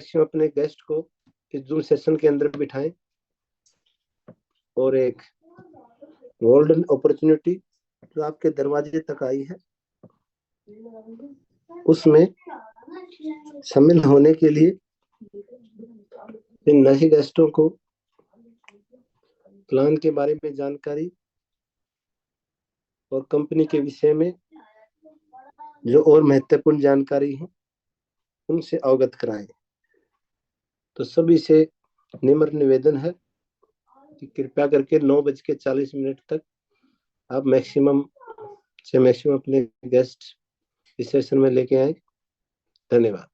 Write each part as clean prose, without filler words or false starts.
Maximum अपने guest को इस जूम सेशन के अंदर बिठाएं और एक गोल्डन अपॉर्चुनिटी जो आपके दरवाजे तक आई है उसमें शामिल होने के लिए इन नए गेस्टों को प्लान के बारे में जानकारी और कंपनी के विषय में जो और महत्वपूर्ण जानकारी है उनसे अवगत कराएं। तो सभी से निम्र निवेदन है कि कृपया करके 9:40 तक आप मैक्सिमम से मैक्सिमम अपने गेस्ट इस सेशन में लेके आए। धन्यवाद।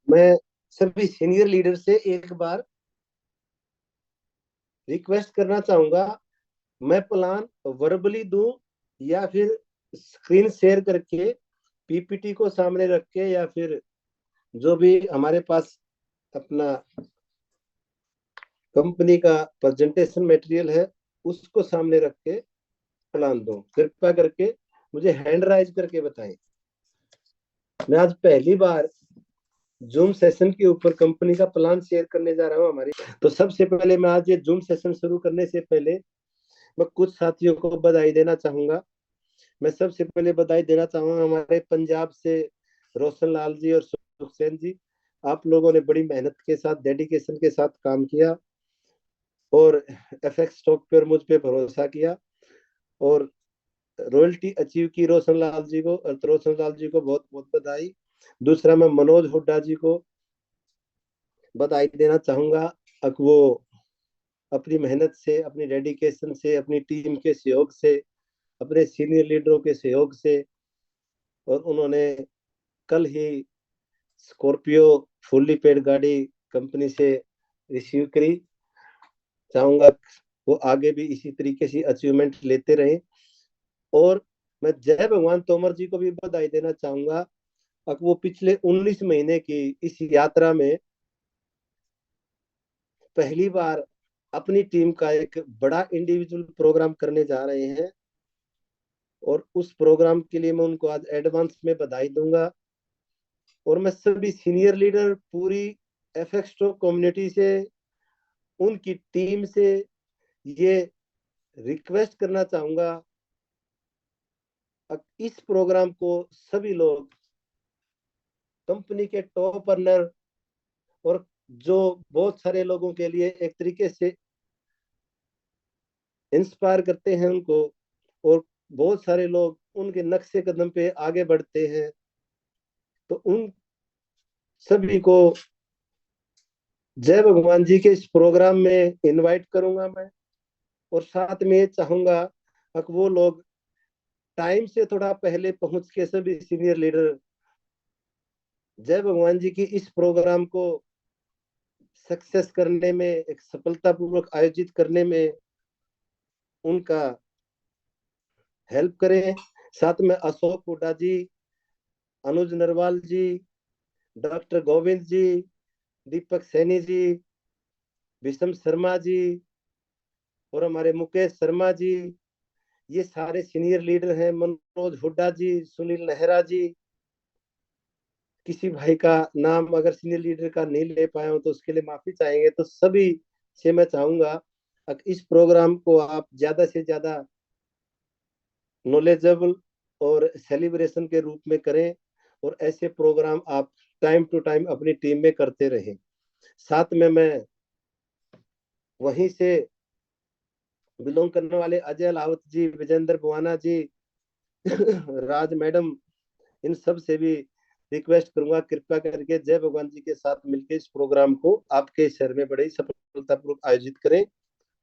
मैं सभी सीनियर लीडर से एक बार रिक्वेस्ट करना चाहूंगा, मैं प्लान वर्बली दूं या फिर स्क्रीन शेयर करके पीपीटी को सामने रख के या फिर जो भी हमारे पास अपना कंपनी का प्रेजेंटेशन मटेरियल है उसको सामने रख के प्लान दूं। कृपया करके मुझे हैंड राइज करके बताएं। मैं आज पहली बार जूम सेशन के ऊपर कंपनी का प्लान शेयर करने जा रहा हूं हमारी। तो सबसे पहले मैं आज ये जूम सेशन शुरू करने से पहले मैं कुछ साथियों को बधाई देना चाहूंगा। मैं सबसे पहले बधाई देना चाहूंगा हमारे पंजाब से रोशन लाल जी और सुखसेन जी। आप लोगों ने बड़ी मेहनत के साथ डेडिकेशन के साथ काम किया और एफएक्स स्टॉक पर मुझ पे भरोसा किया और रॉयल्टी अचीव की रोशन लाल जी को। और रोशन लाल जी को बहुत बहुत बधाई। दूसरा मैं मनोज हुड्डा जी को बधाई देना चाहूंगा। अब वो अपनी मेहनत से, अपनी डेडिकेशन से, अपनी टीम के सहयोग से, अपने सीनियर लीडरों के सहयोग से, और उन्होंने कल ही स्कॉर्पियो फुल्ली पेड गाड़ी कंपनी से रिसीव करी। चाहूंगा वो आगे भी इसी तरीके से अचीवमेंट लेते रहे। और मैं जय भगवान तोमर जी को भी बधाई देना चाहूंगा। अब वो पिछले 19 महीने की इस यात्रा में पहली बार अपनी टीम का एक बड़ा इंडिविजुअल प्रोग्राम करने जा रहे हैं और उस प्रोग्राम के लिए मैं उनको आज एडवांस में बधाई दूंगा। और मैं सभी सीनियर लीडर, पूरी एफएक्स स्टॉक कम्युनिटी से, उनकी टीम से ये रिक्वेस्ट करना चाहूंगा, इस प्रोग्राम को सभी लोग, कंपनी के टॉप अर्नर और जो बहुत सारे लोगों के लिए एक तरीके से इंस्पायर करते हैं उनको, और बहुत सारे लोग उनके नक्शे कदम पे आगे बढ़ते हैं, तो उन सभी को जय भगवान जी के इस प्रोग्राम में इनवाइट करूंगा मैं। और साथ में ये चाहूंगा कि वो लोग टाइम से थोड़ा पहले पहुंच के, सभी सीनियर लीडर जय भगवान जी की इस प्रोग्राम को सक्सेस करने में, एक सफलतापूर्वक आयोजित करने में उनका हेल्प करें। साथ में अशोक हुड्डा जी, अनुज नरवाल जी, डॉक्टर गोविंद जी, दीपक सैनी जी, विषम शर्मा जी और हमारे मुकेश शर्मा जी, ये सारे सीनियर लीडर हैं, मनोज हुड्डा जी, सुनील नेहरा जी। किसी भाई का नाम अगर सीनियर लीडर का नहीं ले पाया हूं तो उसके लिए माफी चाहेंगे। तो सभी से मैं चाहूंगा इस प्रोग्राम को आप ज्यादा से ज्यादा नॉलेजेबल और सेलिब्रेशन के रूप में करें, और ऐसे प्रोग्राम आप टाइम टू टाइम अपनी टीम में करते रहें। साथ में मैं वहीं से बिलोंग करने वाले अजय लावत जी, विजेंद्र बुआना जी, राज मैडम, इन सब से भी रिक्वेस्ट करूंगा कृपया करके जय भगवान जी के साथ मिलकर इस प्रोग्राम को आपके शहर में बड़ी सफलतापूर्वक आयोजित करें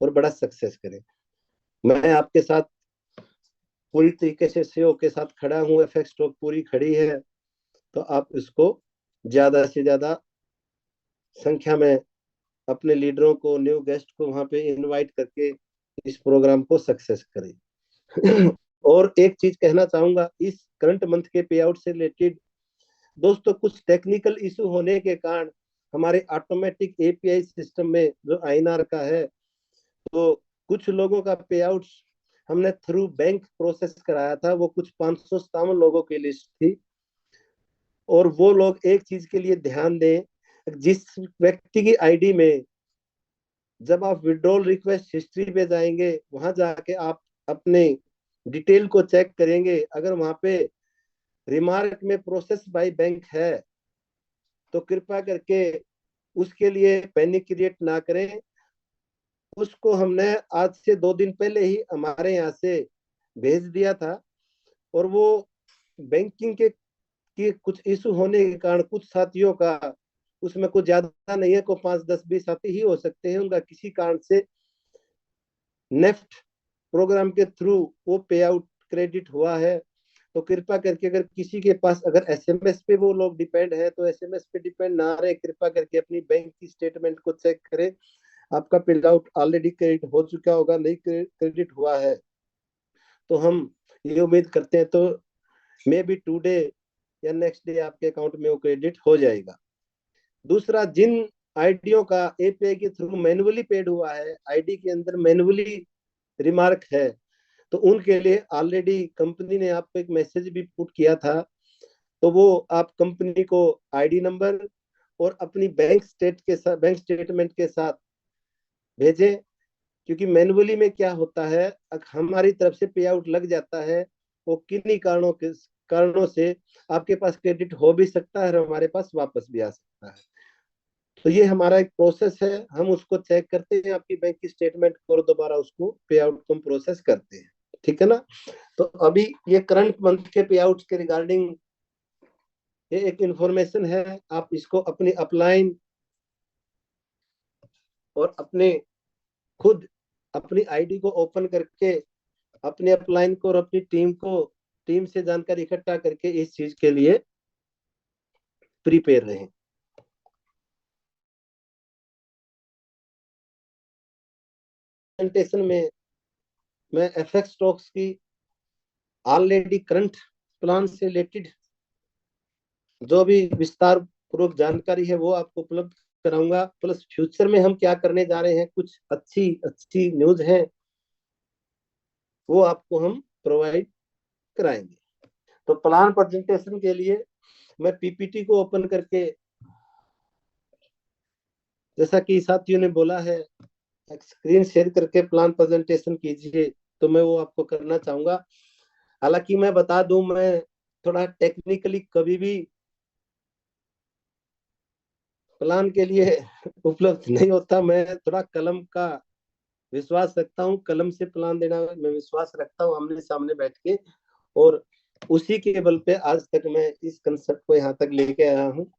और बड़ा सक्सेस करें। मैं आपके साथ पूरी तरीके से सहयोग के साथ खड़ा हूँ, एफएक्स स्टॉक पूरी खड़ी है, तो आप इसको ज्यादा से ज्यादा संख्या में अपने लीडरों को, न्यू गेस्ट को वहां पे इनवाइट करके इस प्रोग्राम को सक्सेस करें। और एक चीज कहना चाहूंगा, इस करंट मंथ के पे आउट से रिलेटेड दोस्तों, कुछ टेक्निकल इशू होने के कारण हमारे ऑटोमेटिक एपीआई सिस्टम में जो आईएनआर का है, तो कुछ लोगों का पे आउट हमने थ्रू बैंक प्रोसेस कराया था, वो कुछ 557 लोगों की लिस्ट थी। और वो लोग एक चीज के लिए ध्यान दें, जिस व्यक्ति की आईडी में जब आप विड्रॉल रिक्वेस्ट हिस्ट्री पे जाएंगे, वहां जाके आप अपने डिटेल को चेक करेंगे, अगर वहां पे रिमार्क में प्रोसेस बाय बैंक है तो कृपया करके उसके लिए पैनिक क्रिएट ना करें। उसको हमने आज से 2 दिन पहले ही हमारे यहाँ से भेज दिया था, और वो बैंकिंग के कुछ इशू होने के कारण कुछ साथियों का उसमें कुछ ज्यादा नहीं है, को 5 10 20 साथी ही हो सकते हैं, उनका किसी कारण से नेफ्ट प्रोग्राम के थ्रू वो पे आउट क्रेडिट हुआ है। तो कृपया करके अगर किसी के पास अगर एसएमएस पे वो लोग डिपेंड है तो एसएमएस पे डिपेंड ना रहे, कृपया करके अपनी बैंक की स्टेटमेंट को चेक करें। आपका पे आउट ऑलरेडी क्रेडिट हो चुका होगा, नहीं क्रेडिट हुआ है तो हम ये उम्मीद करते हैं तो मे बी टुडे या नेक्स्ट डे आपके अकाउंट में वो क्रेडिट हो जाएगा। दूसरा, जिन आईडियों का एपीआई के थ्रू मैनुअली पेड हुआ है, आईडी के अंदर मैनुअली रिमार्क है, तो उनके लिए ऑलरेडी कंपनी ने आपको एक मैसेज भी पुट किया था, तो वो आप कंपनी को आईडी नंबर और अपनी बैंक स्टेटमेंट के साथ भेजें। क्योंकि मैनुअली में क्या होता है, हमारी तरफ से पे आउट लग जाता है, वो किन्हीं कारणों से आपके पास क्रेडिट हो भी सकता है और हमारे पास वापस भी आ सकता है। तो ये हमारा एक प्रोसेस है, हम उसको चेक करते हैं आपकी बैंक की स्टेटमेंट को और दोबारा उसको पे आउट को प्रोसेस करते हैं, ठीक है ना। तो अभी ये करंट मंथ के पे आउट के रिगार्डिंग ये एक इंफॉर्मेशन है, आप इसको अपनी अपलाइन और अपने खुद अपनी आईडी को ओपन करके अपने अपलाइन को और अपनी टीम से जानकारी इकट्ठा करके इस चीज के लिए प्रिपेयर रहें। प्रेजेंटेशन में मैं एफएक्स स्टॉक्स की ऑलरेडी करंट प्लान से रिलेटेड जो भी विस्तार पूर्वक जानकारी है वो आपको उपलब्ध कराऊंगा, प्लस फ्यूचर में हम क्या करने जा रहे हैं, कुछ अच्छी अच्छी न्यूज है वो आपको हम प्रोवाइड कराएंगे। तो प्लान प्रेजेंटेशन के लिए मैं पीपीटी को ओपन करके जैसा कि साथियों ने बोला है स्क्रीन शेयर करके प्लान प्रेजेंटेशन कीजिए, तो मैं वो आपको करना चाहूंगा। हालांकि मैं बता दूं, मैं थोड़ा टेक्निकली कभी भी प्लान के लिए उपलब्ध नहीं होता। मैं थोड़ा कलम का विश्वास रखता हूँ, कलम से प्लान देना मैं विश्वास रखता हूँ आमने सामने बैठ के, और उसी के बल पे आज तक मैं इस कंसेप्ट को यहाँ तक लेके आया हूँ।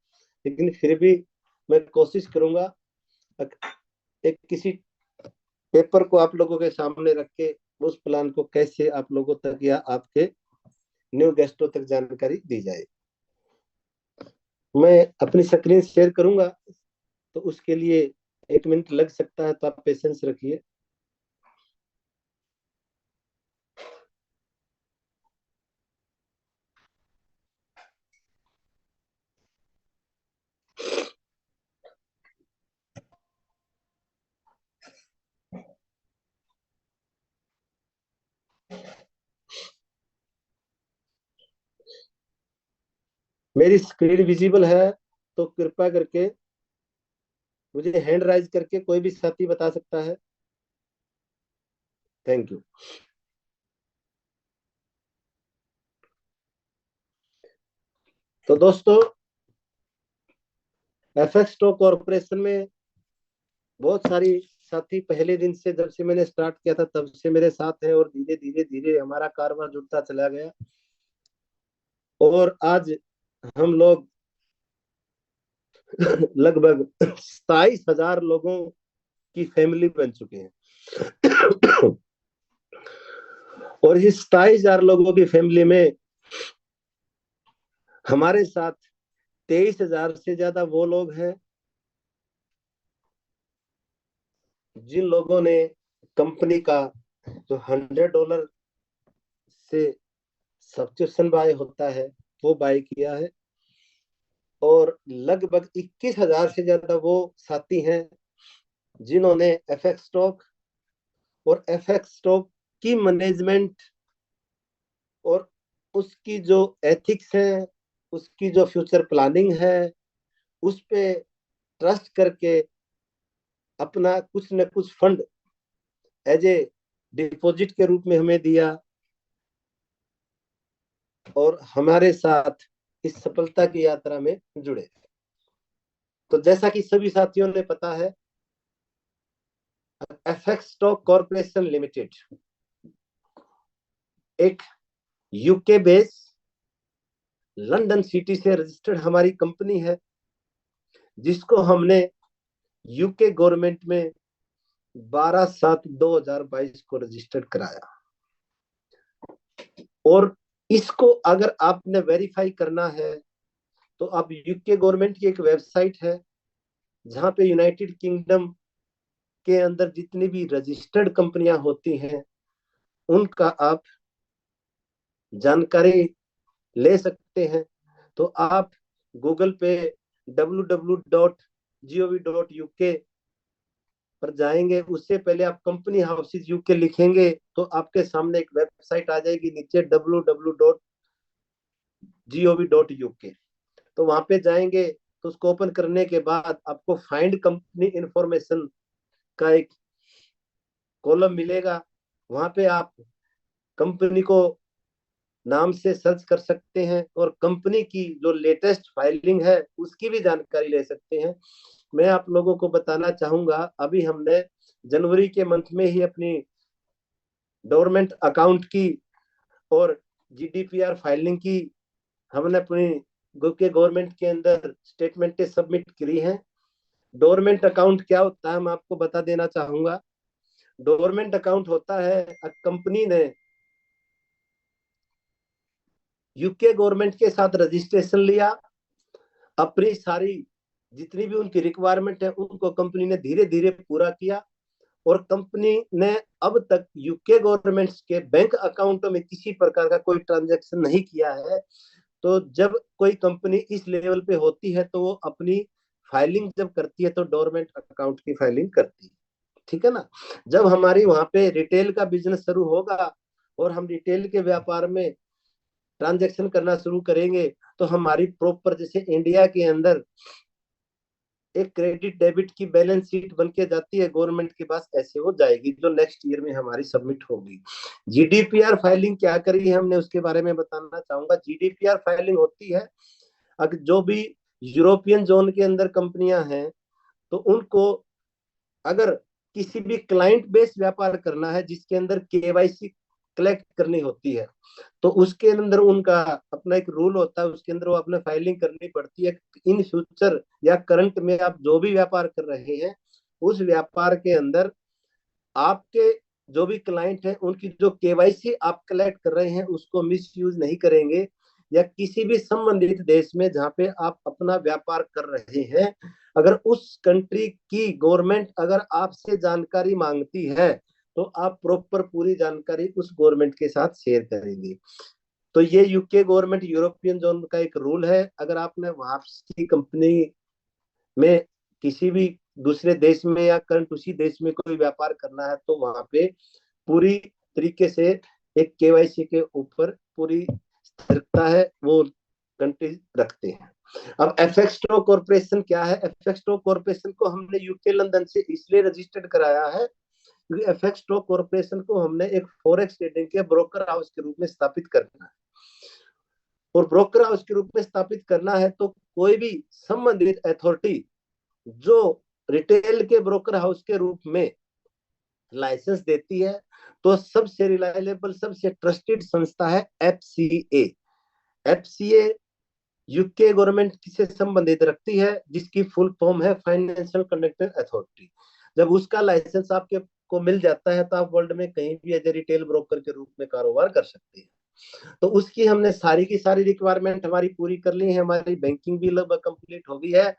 लेकिन फिर भी मैं कोशिश करूंगा एक किसी पेपर को आप लोगों के सामने रख के उस प्लान को कैसे आप लोगों तक या आपके न्यू गेस्टों तक जानकारी दी जाए। मैं अपनी स्क्रीन शेयर करूंगा, तो उसके लिए 1 मिनट लग सकता है, तो आप पेशेंस रखिए। मेरी स्क्रीन विजिबल है तो कृपया करके मुझे हैंड राइज करके कोई भी साथी बता सकता है। Thank you. तो दोस्तों, एफएक्स स्टॉक कॉर्पोरेशन में बहुत सारी साथी पहले दिन से, जब से मैंने स्टार्ट किया था तब से मेरे साथ हैं, और धीरे धीरे धीरे हमारा कारोबार जुड़ता चला गया। और आज हम लोग लगभग 27,000 लोगों की फैमिली बन चुके हैं। और इस 27,000 लोगों की फैमिली में हमारे साथ 23,000 से ज्यादा वो लोग हैं जिन लोगों ने कंपनी का जो $100 से सब्सक्रिप्शन बाय होता है वो बाय किया है। और लगभग 21,000 से ज्यादा वो साथी हैं जिन्होंने एफएक्स स्टॉक और एफएक्स स्टॉक की मैनेजमेंट और उसकी जो एथिक्स है, उसकी जो फ्यूचर प्लानिंग है, उस पे ट्रस्ट करके अपना कुछ न कुछ फंड एज ए डिपॉजिट के रूप में हमें दिया, और हमारे साथ इस सफलता की यात्रा में जुड़े। तो जैसा कि सभी साथियों ने पता है, एफएक्स स्टॉक कॉर्पोरेशन लिमिटेड एक यूके बेस लंदन सिटी से रजिस्टर्ड हमारी कंपनी है, जिसको हमने यूके गवर्नमेंट में 12/7/2022 को रजिस्टर्ड कराया। और इसको अगर आपने वेरीफाई करना है तो आप यूके गवर्नमेंट की एक वेबसाइट है जहां पे यूनाइटेड किंगडम के अंदर जितनी भी रजिस्टर्ड कंपनियां होती हैं उनका आप जानकारी ले सकते हैं। तो आप गूगल पे www.gov.uk पर जाएंगे, उससे पहले आप कंपनी हाउसेज यूके लिखेंगे तो आपके सामने एक वेबसाइट आ जाएगी नीचे www.gov.uk। तो वहां पे जाएंगे तो उसको ओपन करने के बाद आपको फाइंड कंपनी इंफॉर्मेशन का एक कॉलम मिलेगा। वहां पे आप कंपनी को नाम से सर्च कर सकते हैं और कंपनी की जो लेटेस्ट फाइलिंग है उसकी भी जानकारी ले सकते हैं। मैं आप लोगों को बताना चाहूंगा, अभी हमने जनवरी के मंथ में ही अपनी डोरमेंट अकाउंट की और जीडीपीआर फाइलिंग की, हमने अपनी के गवर्नमेंट के अंदर स्टेटमेंटें सबमिट करी हैं। डोरमेंट अकाउंट क्या होता है मैं आपको बता देना चाहूंगा। डोरमेंट अकाउंट होता है कंपनी ने यूके गवर्नमेंट के साथ रजिस्ट्रेशन लिया, अपनी सारी जितनी भी उनकी रिक्वायरमेंट है उनको कंपनी ने धीरे धीरे पूरा किया, और कंपनी ने अब तक यूके गवर्नमेंट के बैंक अकाउंटों में किसी प्रकार का कोई ट्रांजैक्शन नहीं किया है। तो जब कोई कंपनी इस लेवल पे होती है तो वो अपनी फाइलिंग जब करती है तो डोरमेंट अकाउंट की फाइलिंग करती है, ठीक है ना। जब हमारी वहां पे रिटेल का बिजनेस शुरू होगा और हम रिटेल के व्यापार में ट्रांजेक्शन करना शुरू करेंगे तो हमारी प्रॉपर, जैसे इंडिया के अंदर एक क्रेडिट डेबिट की बैलेंस शीट बन के जाती है गवर्नमेंट के पास, ऐसे हो जाएगी जो नेक्स्ट ईयर में हमारी सबमिट होगी। जीडीपीआर फाइलिंग क्या करी है हमने उसके बारे में बताना चाहूंगा। जीडीपीआर फाइलिंग होती है अगर जो भी यूरोपियन जोन के अंदर कंपनियां हैं तो उनको अगर किसी भी क्लाइंट बेस्ड व्यापार करना है जिसके अंदर केवाईसी कलेक्ट करनी होती है तो उसके अंदर उनका अपना एक रूल होता है, उसके अंदर वो अपने फाइलिंग करनी पड़ती है। इन फ्यूचर या करंट में आप जो भी व्यापार कर रहे हैं उस व्यापार के अंदर आपके जो भी क्लाइंट है उनकी जो केवाईसी आप कलेक्ट कर रहे हैं उसको मिस यूज नहीं करेंगे, या किसी भी संबंधित देश में जहाँ पे आप अपना व्यापार कर रहे हैं अगर उस कंट्री की गवर्नमेंट अगर आपसे जानकारी मांगती है तो आप प्रॉपर पूरी जानकारी उस गवर्नमेंट के साथ शेयर करेंगे। तो ये यूके गवर्नमेंट यूरोपियन जोन का एक रूल है। अगर आपने वहां की कंपनी में किसी भी दूसरे देश में या करंट उसी देश में कोई व्यापार करना है तो वहां पे पूरी तरीके से एक केवाईसी के ऊपर पूरी स्थिरता है वो कंट्री रखते हैं। अब एफएक्सटो कॉर्पोरेशन क्या है? एफएक्सटो कॉर्पोरेशन को हमने यूके लंदन से इसलिए रजिस्टर्ड कराया है क्योंकि एफएक्सटो कॉर्पोरेशन को हमने एक फॉरेक्स ट्रेडिंग के ब्रोकर हाउस के रूप में स्थापित करना है। और ब्रोकर हाउस के रूप में स्थापित करना है तो कोई भी संबंधित अथॉरिटी जो रिटेल के ब्रोकर हाउस के रूप में लाइसेंस देती है तो सबसे रिलायबल सबसे ट्रस्टेड संस्था है एफसीए। एफसीए यूके गवर्नमेंट से संबंधित रखती है जिसकी फुल फॉर्म है फाइनेंशियल कंडक्टर अथॉरिटी। जब उसका लाइसेंस आपके को मिल जाता है तो आप वर्ल्ड में कहीं भी एज ए रिटेल ब्रोकर के रूप में कारोबार कर सकते हैं। तो उसकी हमने सारी की सारी रिक्वायरमेंट हमारी पूरी कर ली है, हमारी बैंकिंग भी लगभग कंप्लीट हो गई है।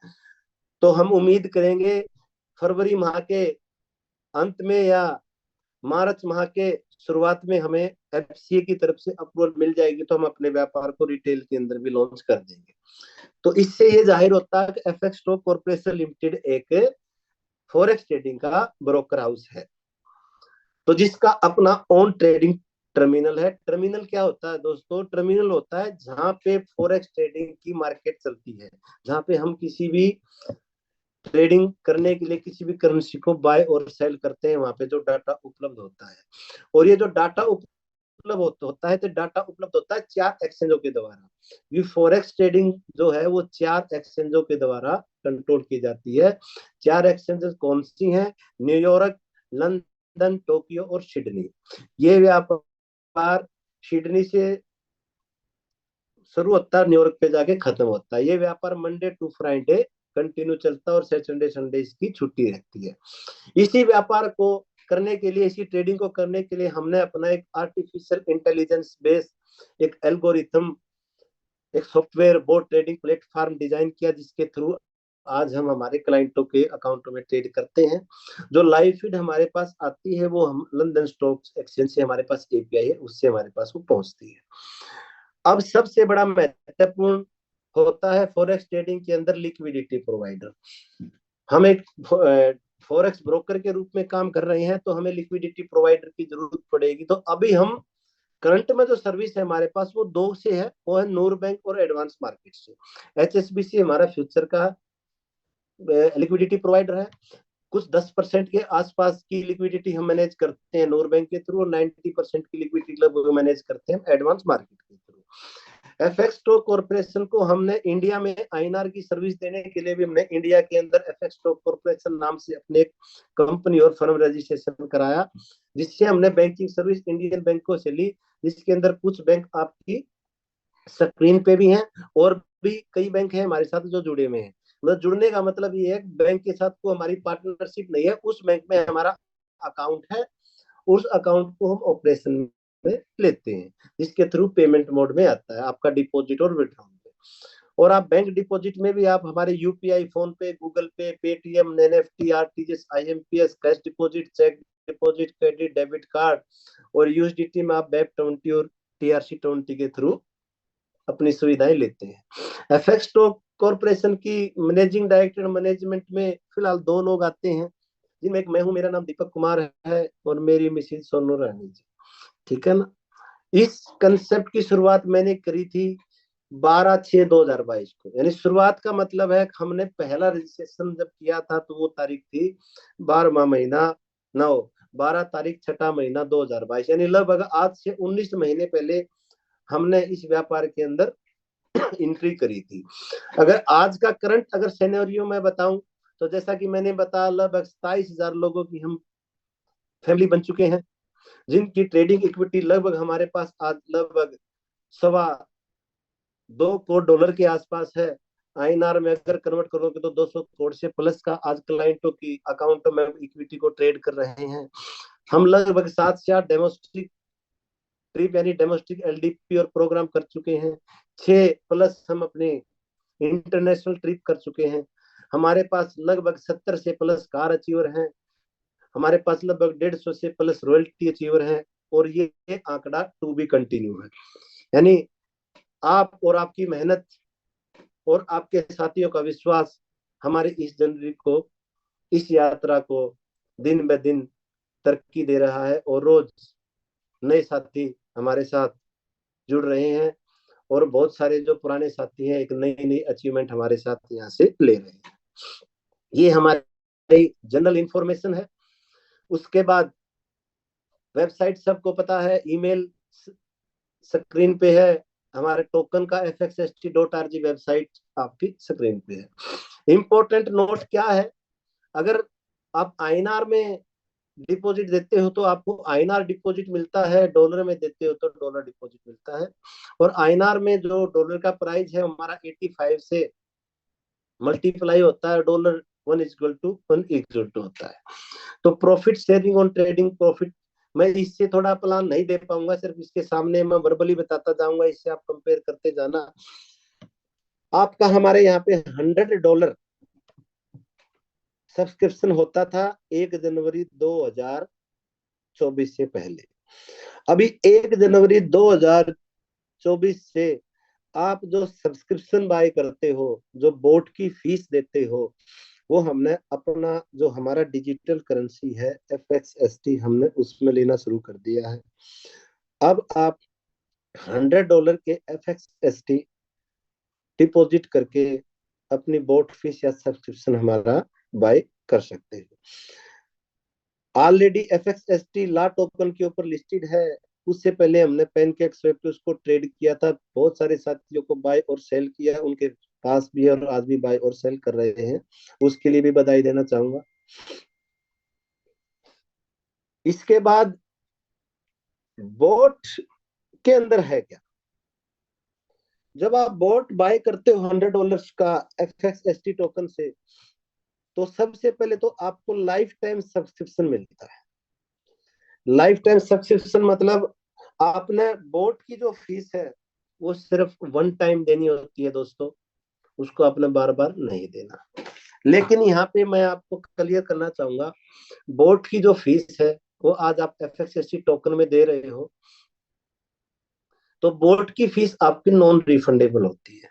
तो हम उम्मीद करेंगे फरवरी माह के अंत में या मार्च माह के शुरुआत में हमें एफसीए की तरफ से अप्रूवल मिल जाएगी तो हम अपने व्यापार को रिटेल के अंदर भी लॉन्च कर देंगे। तो इससे ये जाहिर होता है कि एफएक्सटो कॉर्पोरेशन लिमिटेड एक फॉरेक्स ट्रेडिंग का ब्रोकर हाउस है तो जिसका अपना ओन ट्रेडिंग टर्मिनल है। टर्मिनल क्या होता है दोस्तों? टर्मिनल होता है जहां पे फॉरेक्स ट्रेडिंग की मार्केट चलती है, जहां पे हम किसी भी ट्रेडिंग करने के लिए किसी भी करेंसी को बाय और सेल करते हैं वहां पे जो डाटा उपलब्ध होता है। और ये जो डाटा उपलब्ध होता है तो डाटा उपलब्ध होता है 4 एक्सचेंजों के द्वारा। ये फॉरेक्स ट्रेडिंग जो है वो 4 एक्सचेंजों के द्वारा कंट्रोल की जाती है। 4 एक्सचेंजेस कौन सी हैं? न्यूयॉर्क, लंदन, टोक्यो और सिडनी। ये व्यापार सिडनी से शुरू होता है, न्यूयॉर्क पे जाके खत्म होता है। ये व्यापार मंडे टू फ्राइडे कंटिन्यू चलता है और सैटरडे संडे इसकी छुट्टी रहती है। इसी व्यापार को करने के लिए, इसी ट्रेडिंग को करने के लिए हमने अपना एक आर्टिफिशियल इंटेलिजेंस बेस्ड एक एल्गोरिथम, एक software board trading platform design किया जिसके थ्रू आज हम हमारे क्लाइंटों के अकाउंटों में ट्रेड करते हैं। जो लाइव फीड हमारे पास आती है वो हम लंदन स्टॉक एक्सचेंज से हमारे पास एपीआई है उससे हमारे पास वो पहुंचती है। अब सबसे बड़ा महत्वपूर्ण होता है फॉरेक्स ट्रेडिंग के अंदर लिक्विडिटी प्रोवाइडर। हम एक फॉरेक्स ब्रोकर के रूप में काम कर रहे हैं तो हमें लिक्विडिटी प्रोवाइडर की जरूरत पड़ेगी। तो अभी हम करंट में जो सर्विस है हमारे पास वो 2 से है, वो है नूर बैंक और एडवांस मार्केट से। एचएसबीसी हमारा फ्यूचर का लिक्विडिटी प्रोवाइडर है। कुछ 10% के आसपास की लिक्विडिटी हम मैनेज करते हैं नूर बैंक के थ्रू और 90% की लिक्विडिटी लगभग मैनेज करते हैं एडवांस मार्केट के थ्रू। एफएक्सटो कॉर्पोरेशन को हमने इंडिया में आईएनआर की सर्विस देने के लिए भी हमने इंडिया के अंदर एफएक्सटो कॉर्पोरेशन नाम से अपने एक कंपनी और फर्म रजिस्ट्रेशन कराया जिससे हमने बैंकिंग सर्विस इंडियन बैंकों से ली, जिसके अंदर कुछ बैंक आपकी स्क्रीन पे भी हैं और भी कई बैंक हैं हमारे साथ जो जुड़े हुए हैं। मतलब जुड़ने का मतलब ये है बैंक के साथ को हमारी पार्टनरशिप नहीं है, उस बैंक में हमारा अकाउंट है, उस अकाउंट को हम ऑपरेशन में लेते हैं जिसके थ्रू पेमेंट मोड में आता है आपका डिपॉजिट और विड्रॉल में। और आप बैंक डिपॉजिट में भी आप हमारे UPI, PhonePe, Google Pay, Paytm, NFT, RTGS, IMPS, cash deposit, cheque deposit, credit debit card और यूएसडीटी में आप BEP20 और TRC20 के थ्रू अपनी सुविधाएं लेते हैं। एफएक्सटो कॉर्पोरेशन की मैनेजिंग डायरेक्टर मैनेजमेंट में फिलहाल 2 लोग आते हैं जिनमें एक मैं हूं, मेरा नाम दीपक कुमार है और मेरी मिसेज सोनू रानी जी। ठीक है ना? इस कंसेप्ट की शुरुआत मैंने करी थी 12/6/2022 को, यानी शुरुआत का मतलब है हमने पहला रजिस्ट्रेशन जब किया था तो वो तारीख थी 12वां महीना 9, 12 तारीख 6ठा महीना 2022, यानी लगभग आज से 19 महीने पहले हमने इस व्यापार के अंदर एंट्री करी थी। अगर आज का करंट अगर सिनेरियो में बताऊं तो जैसा कि मैंने बताया लगभग 27,000 लोगों की हम फैमिली बन चुके हैं, जिनकी ट्रेडिंग इक्विटी लगभग हमारे पास आज लगभग $2.25 करोड़ के आसपास है। आईएनआर में अगर कन्वर्ट करोगे तो 200 करोड़ से प्लस का आज क्लाइंटों की अकाउंट में इक्विटी को ट्रेड कर रहे हैं। हम लगभग 7 से 8 डेमोस्टिक ट्रिप यानी डोमेस्टिक एलडीपी और प्रोग्राम कर चुके हैं। 6 प्लस हम अपने इंटरनेशनल ट्रिप कर चुके हैं। हमारे पास लगभग 70 से प्लस कार अचीवर हैं। हमारे पास लगभग 150 से प्लस रॉयल्टी अचीवर हैं, और ये आंकड़ा टू बी कंटिन्यू है। यानी आप और आपकी मेहनत और आपके साथियों का विश्वास हमारे इस जर्नी को, इस यात्रा को दिन ब दिन तरक्की दे रहा है, और रोज नए साथी हमारे साथ जुड़ रहे हैं, और बहुत सारे जो पुराने साथी हैं एक नई नई अचीवमेंट हमारे साथ यहाँ से ले रहे हैं। ये हमारी जनरल इंफॉर्मेशन है। उसके बाद वेबसाइट सबको पता है, ईमेल स्क्रीन पे है, हमारे टोकन का fxst.rg वेबसाइट आपकी स्क्रीन पे है। इंपॉर्टेंट नोट क्या है, अगर आप आईएनआर में डिपॉजिट देते हो तो आपको आईएनआर डिपॉजिट मिलता है, डॉलर में देते हो तो डॉलर डिपॉजिट मिलता है। और आईएनआर में जो डॉलर का प्राइस है हमारा 85 से मल्टीप्लाई होता है, डॉलर 1:1 होता है। तो profit sharing on trading profit मैं इससे थोड़ा प्लान नहीं दे पाऊंगा, सिर्फ इसके सामने मैं वर्बली बताता जाऊंगा, इससे आप कंपेयर करते जाना। आपका हमारे यहाँ पे $100 सब्सक्रिप्शन होता था 1 जनवरी 2024 से पहले। अभी 1 जनवरी 2024 से आप जो सब्सक्रिप्शन बाय करते हो, जो बोट की फीस देते हो, वो हमने अपना जो हमारा डिजिटल करेंसी है FXST हमने उसमें लेना शुरू कर दिया है। अब आप $100 के FXST डिपॉजिट करके अपनी बोट फीस या सब्सक्रिप्शन हमारा बाय कर सकते हैं। ऑलरेडी FXST ला टोकन के ऊपर लिस्टेड है। उससे पहले हमने पैनकेक स्वैप पे उसको ट्रेड किया था, बहुत सारे साथियों को बाय और सेल किया, उनके पास भी और आज भी बाय और सेल कर रहे हैं, उसके लिए भी बधाई देना चाहूंगा। इसके बाद बोट के अंदर है क्या, जब आप बोट बाय करते हो $100 का FXST टोकन से, तो सबसे पहले तो आपको लाइफ टाइम सब्सक्रिप्शन मिलता है। लाइफ टाइम सब्सक्रिप्शन मतलब आपने बोट की जो फीस है वो सिर्फ वन टाइम देनी होती है दोस्तों, उसको आपने बार बार नहीं देना। लेकिन यहाँ पे मैं आपको क्लियर करना चाहूंगा, बोट की जो फीस है वो आज आप FXST टोकन में दे रहे हो, तो बोट की फीस आपकी नॉन रिफंडेबल होती है।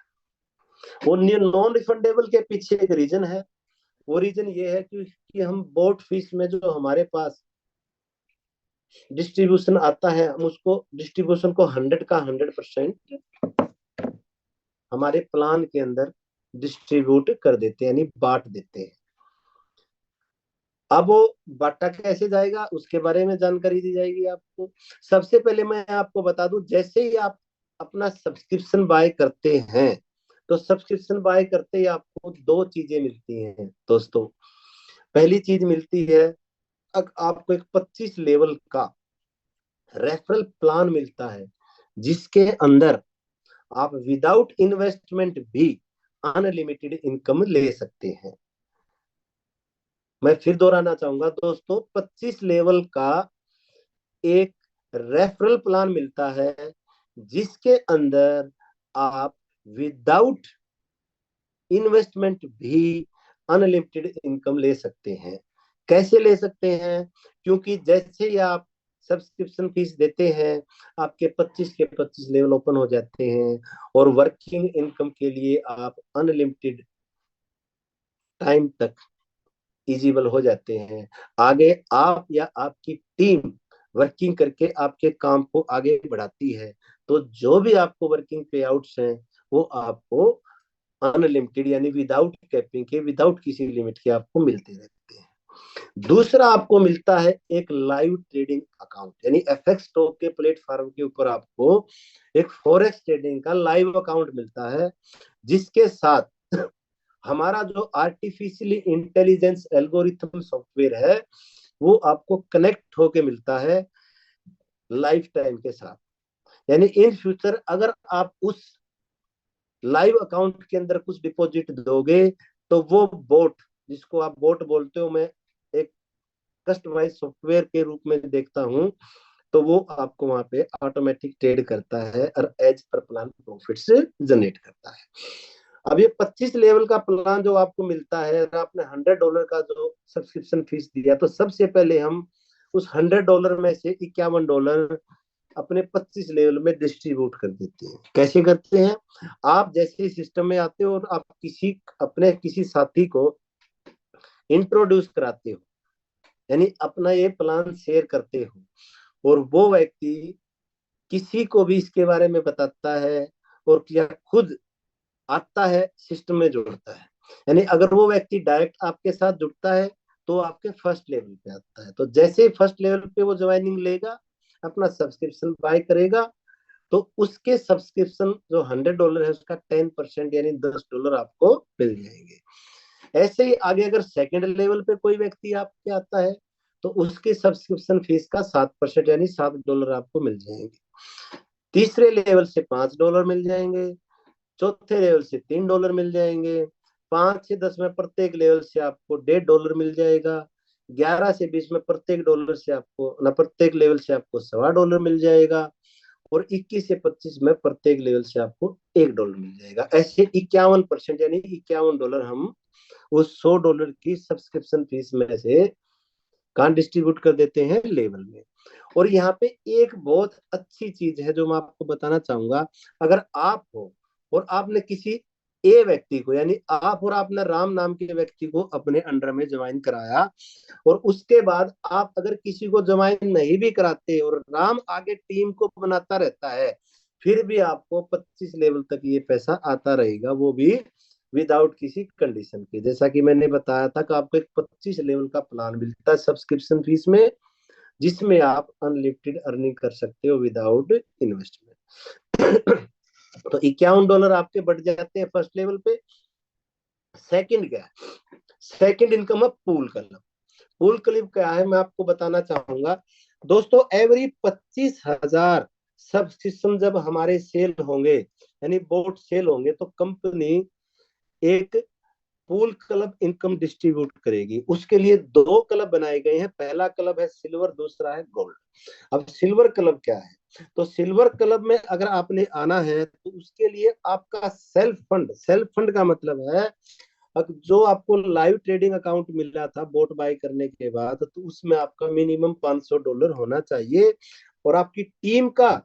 वो नॉन रिफंडेबल के पीछे एक रीजन है, वो रीजन ये है कि हम बोट फीस में जो हमारे पास डिस्ट्रीब्यूशन आता है, हम उसको डिस्ट्रीब्यूशन को 100 का 100% हमारे प्लान के अंदर डिस्ट्रीब्यूट कर देते हैं, यानी बांट देते हैं। अब वो बांटा कैसे जाएगा उसके बारे में जानकारी दी जाएगी आपको। सबसे पहले मैं आपको बता दूं, जैसे ही आप अपना सब्सक्रिप्शन बाय करते हैं, तो सब्सक्रिप्शन बाय करते ही आपको दो चीजें मिलती हैं दोस्तों। पहली चीज मिलती है, आपको एक 25 लेवल का रेफरल प्लान मिलता है, जिसके अंदर आप विदाउट इन्वेस्टमेंट भी अनलिमिटेड इनकम ले सकते हैं। मैं फिर दोहराना चाहूंगा दोस्तों, 25 लेवल का एक रेफरल प्लान मिलता है, जिसके अंदर आप विदाउट इन्वेस्टमेंट भी अनलिमिटेड इनकम ले सकते हैं। कैसे ले सकते हैं, क्योंकि जैसे ही आप सब्सक्रिप्शन फीस देते हैं, आपके 25 के 25 लेवल ओपन हो जाते हैं, और वर्किंग इनकम के लिए आप अनलिमिटेड टाइम तक इजिबल हो जाते हैं। आगे आप या आपकी टीम वर्किंग करके आपके काम को आगे बढ़ाती है, तो जो भी आपको वर्किंग पे आउट्स हैं वो आपको अनलिमिटेड यानी विदाउट कैपिंग के, विदाउट किसी लिमिट के आपको मिलते रहते हैं। दूसरा आपको मिलता है एक लाइव ट्रेडिंग अकाउंट, यानी एफएक्स स्टॉक के प्लेटफॉर्म के ऊपर आपको एक फॉरेक्स ट्रेडिंग का लाइव अकाउंट मिलता है, जिसके साथ हमारा जो आर्टिफिशियली इंटेलिजेंस एल्गोरिथम सॉफ्टवेयर है वो आपको कनेक्ट होके मिलता है लाइफ टाइम के साथ। यानी इन फ्यूचर अगर आप उस लाइव अकाउंट के अंदर कुछ डिपॉजिट दोगे तो वो बोट, जिसको आप बोट बोलते हो, मैं एक कस्टमाइज सॉफ्टवेयर के रूप में देखता हूं, तो वो आपको वहां पे ऑटोमेटिक ट्रेड करता है और एज पर प्लान प्रॉफिट से जनरेट करता है। अब ये 25 लेवल का प्लान जो आपको मिलता है, अगर आपने $100 का जो सब्सक्रिप्शन फीस दिया, तो सबसे पहले हम उस $100 में से $51 अपने 25 लेवल में डिस्ट्रीब्यूट कर देते हैं। कैसे करते हैं? आप जैसे सिस्टम में आते हो और आप किसी साथी को इंट्रोड्यूस कराते हो, यानी अपना ये प्लान शेयर करते हो, और वो व्यक्ति किसी को भी इसके बारे में बताता है और या खुद आता है सिस्टम में जुड़ता है। यानी अगर वो व्यक्ति डायरेक्ट आपके साथ जुड़ता है तो आपके फर्स्ट लेवल पे आता है, तो जैसे ही फर्स्ट लेवल पे वो ज्वाइनिंग लेगा, अपना सब्सक्रिप्शन बाय करेगा, तो उसके सब्सक्रिप्शन जो $100 है उसका 10% यानी $10 आपको मिल जाएंगे। ऐसे ही आगे अगर सेकंड लेवल पे कोई व्यक्ति आपके आता है तो उसके सब्सक्रिप्शन फीस का 7% यानी $7 आपको मिल जाएंगे। तीसरे लेवल से $5 मिल जाएंगे, चौथे लेवल से $3 मिल जाएंगे, 5 से 10 में प्रत्येक लेवल से आपको $1.5 मिल जाएगा, 11 से 20 में प्रत्येक लेवल से आपको $1.25 मिल जाएगा, और 21 से 25 में प्रत्येक लेवल से आपको $1 मिल जाएगा। ऐसे 51% यानी $51 हम उस $100 की सब्सक्रिप्शन फीस में से कहाँ डिस्ट्रीब्यूट कर देते हैं? लेवल में। और यहाँ पे एक बहुत अच्छी चीज है जो मैं आपको बताना चाहूंगा, अगर आप हो और आपने किसी ए व्यक्ति को, यानी आप और आपने राम नाम के व्यक्ति को अपने अंडर में ज्वाइन कराया, और उसके बाद आप अगर किसी को ज्वाइन नहीं भी कराते और राम आगे टीम को बनाता रहता है, फिर भी आपको 25 लेवल तक ये पैसा आता रहेगा, वो भी विदाउट किसी कंडीशन के। जैसा कि मैंने बताया था कि आपको एक 25 लेवल का प्लान मिलता है सब्सक्रिप्शन फीस में, जिसमें आप अनलिमिटेड अर्निंग कर सकते हो विदाउट इन्वेस्टमेंट। तो $51 आपके बढ़ जाते हैं फर्स्ट लेवल पे। सेकंड क्या है? सेकंड इनकम है पूल क्लब। पूल क्लब क्या है मैं आपको बताना चाहूंगा दोस्तों। एवरी 25,000 सब्सक्रिप्शन जब हमारे सेल होंगे, यानी बोट सेल होंगे, तो कंपनी एक पूल क्लब इनकम डिस्ट्रीब्यूट करेगी। उसके लिए 2 क्लब बनाए गए हैं, पहला क्लब है सिल्वर, दूसरा है गोल्ड। अब सिल्वर क्लब क्या है? तो सिल्वर क्लब में अगर आपने आना है तो उसके लिए आपका सेल्फ फंड का मतलब है जो आपको लाइव ट्रेडिंग अकाउंट मिल रहा था बोट बाय करने के बाद, तो उसमें आपका मिनिमम $500 होना चाहिए, और आपकी टीम का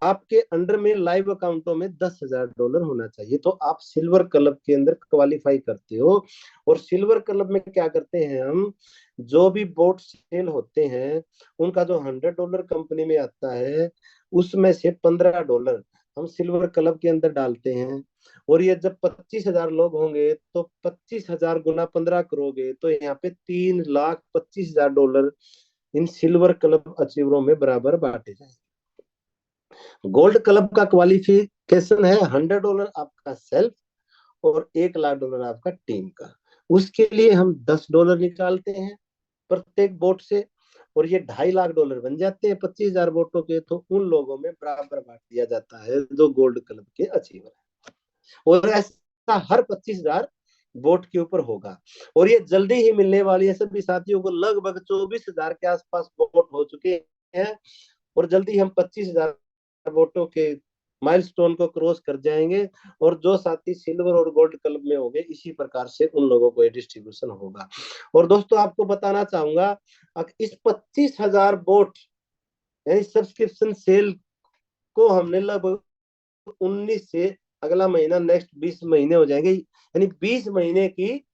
आपके अंडर में लाइव अकाउंटों में $10,000 होना चाहिए, तो आप सिल्वर क्लब के अंदर क्वालिफाई करते हो। और सिल्वर क्लब में क्या करते हैं हम, जो भी बोट सेल होते हैं उनका जो $100 कंपनी में आता है, उसमें से $15 हम सिल्वर क्लब के अंदर डालते हैं। और ये जब 25,000 लोग होंगे तो 25,000 गुना 15 करोगे तो यहाँ पे $3,25,000 इन सिल्वर क्लब अचीवरों में बराबर बांटे जाएंगे। गोल्ड क्लब का क्वालिफिकेशन है $100 आपका सेल्फ और $1,00,000 आपका टीम का। उसके लिए हम $10 निकालते हैं प्रत्येक बोट से, और ये $2.5 लाख बन जाते हैं 25,000 बोटों के। तो उन लोगों में बराबर बांट दिया जाता है जो गोल्ड क्लब के अचीवर है, और ऐसा हर 25,000 बोट के ऊपर होगा। और ये जल्दी ही मिलने वाली है सभी साथियों को, लगभग 24,000 के आसपास बोट हो चुके हैं, और जल्दी हम 25,000 वोटों के माइलस्टोन को क्रॉस कर जाएंगे। और जो साथी सिल्वर और गोल्ड क्लब में होंगे, इसी प्रकार से उन लोगों को डिस्ट्रीब्यूशन होगा। और दोस्तों आपको बताना चाहूंगा, इस 25,000 वोट यानी सब्सक्रिप्शन सेल को हमने लगभग 19 से अगला महीना नेक्स्ट 20 महीने हो जाएंगे, यानी 20 महीने की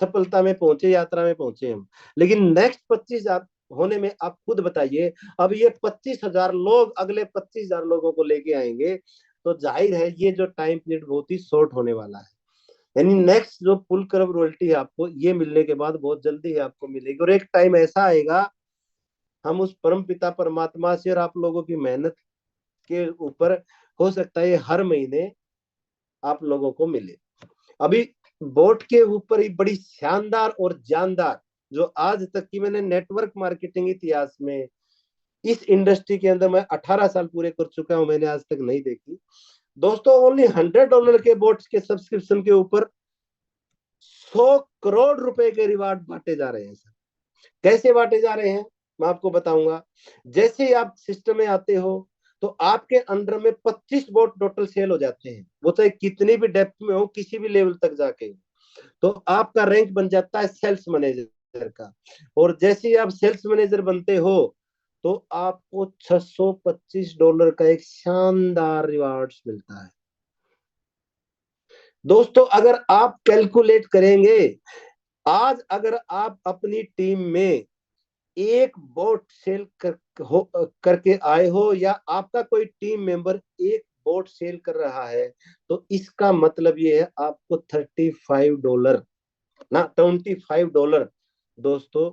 सफलता में पहुंचे, यात्रा में पहुंचे हम। लेकिन नेक्स्ट 25,000 होने में आप खुद बताइए, अब ये 25,000 लोग अगले 25,000 लोगों को लेके आएंगे, तो जाहिर है ये जो टाइम पीरियड बहुत ही शॉर्ट होने वाला है। यानी नेक्स्ट जो पुल करव रॉयल्टी है आपको ये मिलने के बाद बहुत जल्दी ही आपको मिलेगी, और एक टाइम ऐसा आएगा हम उस परम पिता परमात्मा से और आप लोगों की मेहनत के ऊपर हो सकता है ये हर महीने आप लोगों को मिले। अभी बोट के ऊपर ही बड़ी शानदार और जानदार जो आज तक की मैंने नेटवर्क मार्केटिंग इतिहास में इस इंडस्ट्री के अंदर मैं 18 साल पूरे कर चुका हूं, मैंने आज तक नहीं देखी दोस्तों। ओनली $100 के बोट्स के सब्सक्रिप्शन के ऊपर 100 करोड़ रुपए के रिवार्ड बांटे जा रहे हैं सर। कैसे बांटे जा रहे हैं मैं आपको बताऊंगा। जैसे ही आप सिस्टम में आते हो तो आपके अंडर में 25 बोट टोटल सेल हो जाते हैं, वो चाहे कितनी भी डेप्थ में हो, किसी भी लेवल तक जाके, तो आपका रैंक बन जाता है सेल्स मैनेजर का। और जैसे ही आप सेल्स मैनेजर बनते हो तो आपको $625 का एक शानदार रिवार्ड मिलता है दोस्तों। अगर आप कैलकुलेट करेंगे, आज अगर आप अपनी टीम में एक बोट सेल करके आए हो या आपका कोई टीम मेंबर एक बोट सेल कर रहा है, तो इसका मतलब ये है आपको $35 ना $25 दोस्तों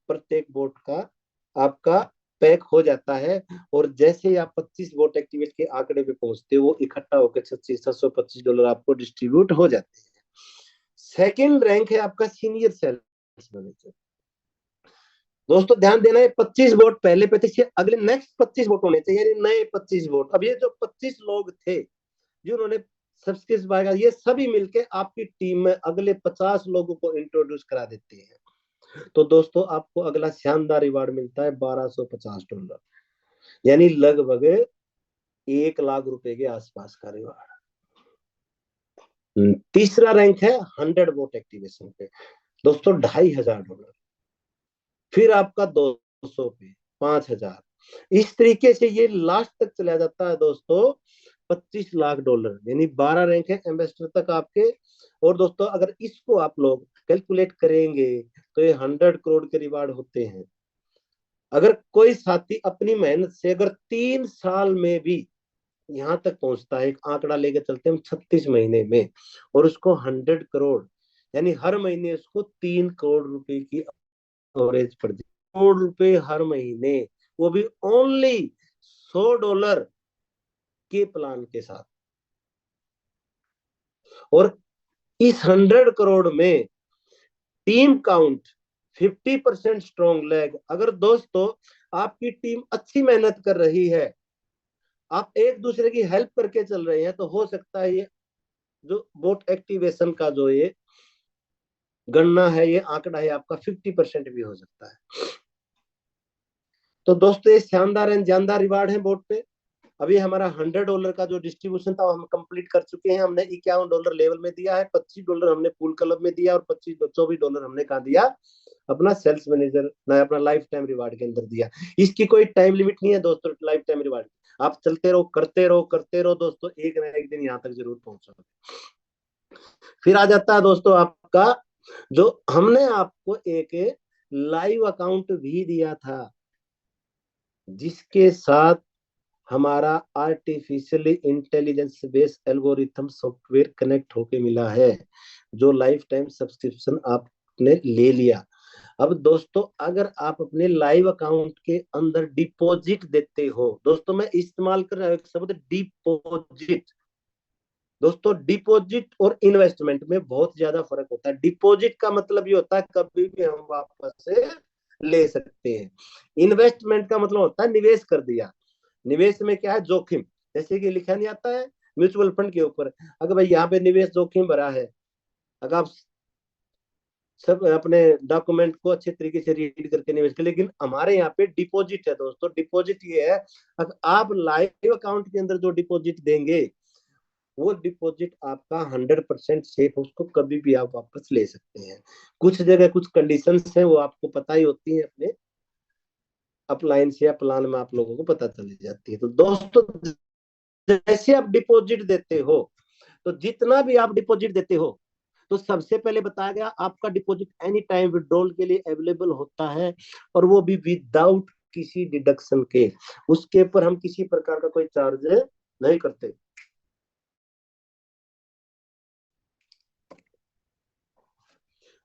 प्रत्येक बोट का आपका पैक हो जाता है। और जैसे ही आप 25 बोट एक्टिवेट के आंकड़े पे पहुंचते हो, वो इकट्ठा होकर $725 आपको डिस्ट्रीब्यूट हो जाते हैं। सेकंड रैंक है आपका सीनियर सेल्स मैनेजर। दोस्तों ध्यान देना है, 25 वोट पहले पे थे, अगले नेक्स्ट 25 वोट होने चाहिए, यानी नए 25 वोट। अब ये जो 25 लोग थे जिन्होंने सब्सक्रिप्शन पाएगा, ये सभी मिलके आपकी टीम में अगले 50 लोगों को इंट्रोड्यूस करा देते हैं। तो दोस्तों आपको अगला शानदार रिवार्ड मिलता है $1250, यानी लगभग 1 लाख रुपए के आसपास का रिवार्ड। तीसरा रैंक है 100 वोट एक्टिवेशन पे दोस्तों $2500। फिर आपका 200 पे 5000, इस तरीके से ये लास्ट तक चला जाता है दोस्तों $25 लाख, यानी 12 रैंक है एम्बेसडर तक आपके। और दोस्तों अगर इसको आप लोग कैलकुलेट करेंगे तो ये 100 करोड़ के रिवार्ड होते हैं। अगर कोई साथी अपनी मेहनत से अगर 3 साल में भी यहां तक पहुंचता है, एक आंकड़ा लेके चलते हैं हम 36 महीने में, और उसको 100 करोड़ यानी हर महीने उसको 3 करोड़ रुपए की एवरेज पड़ जाए, करोड़ रुपए हर महीने, वो भी ओनली $100 के प्लान के साथ। और इस 100 करोड़ में टीम काउंट 50% स्ट्रॉन्ग लेग। अगर दोस्तों आपकी टीम अच्छी मेहनत कर रही है, आप एक दूसरे की हेल्प करके चल रहे हैं, तो हो सकता है ये जो बोट एक्टिवेशन का जो ये गणना है, ये आंकड़ा है आपका 50% भी हो सकता है। तो दोस्तों ये शानदार एंड जानदार रिवार्ड है बोट पे। अभी हमारा $100 का जो डिस्ट्रीब्यूशन था हम कंप्लीट कर चुके हैं। हमने $51 लेवल में दिया है, $25 हमने पूल क्लब में दिया, और $24 हमने कहा दिया अपना सेल्स मैनेजर ना अपना लाइफ टाइम रिवार्ड के अंदर दिया। इसकी कोई टाइम लिमिट नहीं है दोस्तों, लाइफ टाइम रिवार्ड आप चलते रहो करते रहो दोस्तों, एक ना एक दिन यहाँ तक जरूर पहुंचोगे। फिर आ जाता है दोस्तों आपका जो हमने आपको एक लाइव अकाउंट भी दिया था, जिसके साथ हमारा artificially intelligence based algorithm software connect होके मिला है, जो लाइफ टाइम सब्सक्रिप्शन आपने ले लिया। अब दोस्तों अगर आप अपने लाइव अकाउंट के अंदर डिपॉजिट देते हो, दोस्तों मैं इस्तेमाल कर रहा हूं एक शब्द डिपॉजिट। दोस्तों डिपॉजिट और इन्वेस्टमेंट में बहुत ज्यादा फर्क होता है। डिपॉजिट का मतलब ये होता है कभी भी हम वापस से ले सकते हैं। इन्वेस्टमेंट का मतलब होता है निवेश कर दिया। निवेश में क्या है, जोखिम। जैसे कि लिखा नहीं आता है म्यूचुअल फंड के ऊपर, अगर भाई यहाँ पे निवेश जोखिम भरा है, अगर आप सब अपने डॉक्यूमेंट को अच्छे तरीके से रीड करके निवेश करें। लेकिन हमारे यहाँ पे डिपॉजिट है दोस्तों। डिपॉजिट ये है, अगर आप लाइव अकाउंट के अंदर जो डिपॉजिट देंगे, वो डिपॉजिट आपका 100% सेफ, उसको कभी भी आप वापस ले सकते हैं। कुछ जगह कुछ कंडीशंस हैं, वो आपको पता ही होती है, अपने अपलायंस या प्लान में आप लोगों को पता चली जाती है। तो दोस्तों जैसे आप डिपॉजिट देते हो, तो जितना भी आप डिपॉजिट देते हो, तो सबसे पहले बताया गया आपका डिपॉजिट एनी टाइम विड्रॉल के लिए अवेलेबल होता है, और वो भी विदाउट किसी डिडक्शन के। उसके ऊपर हम किसी प्रकार का कोई चार्ज नहीं करते।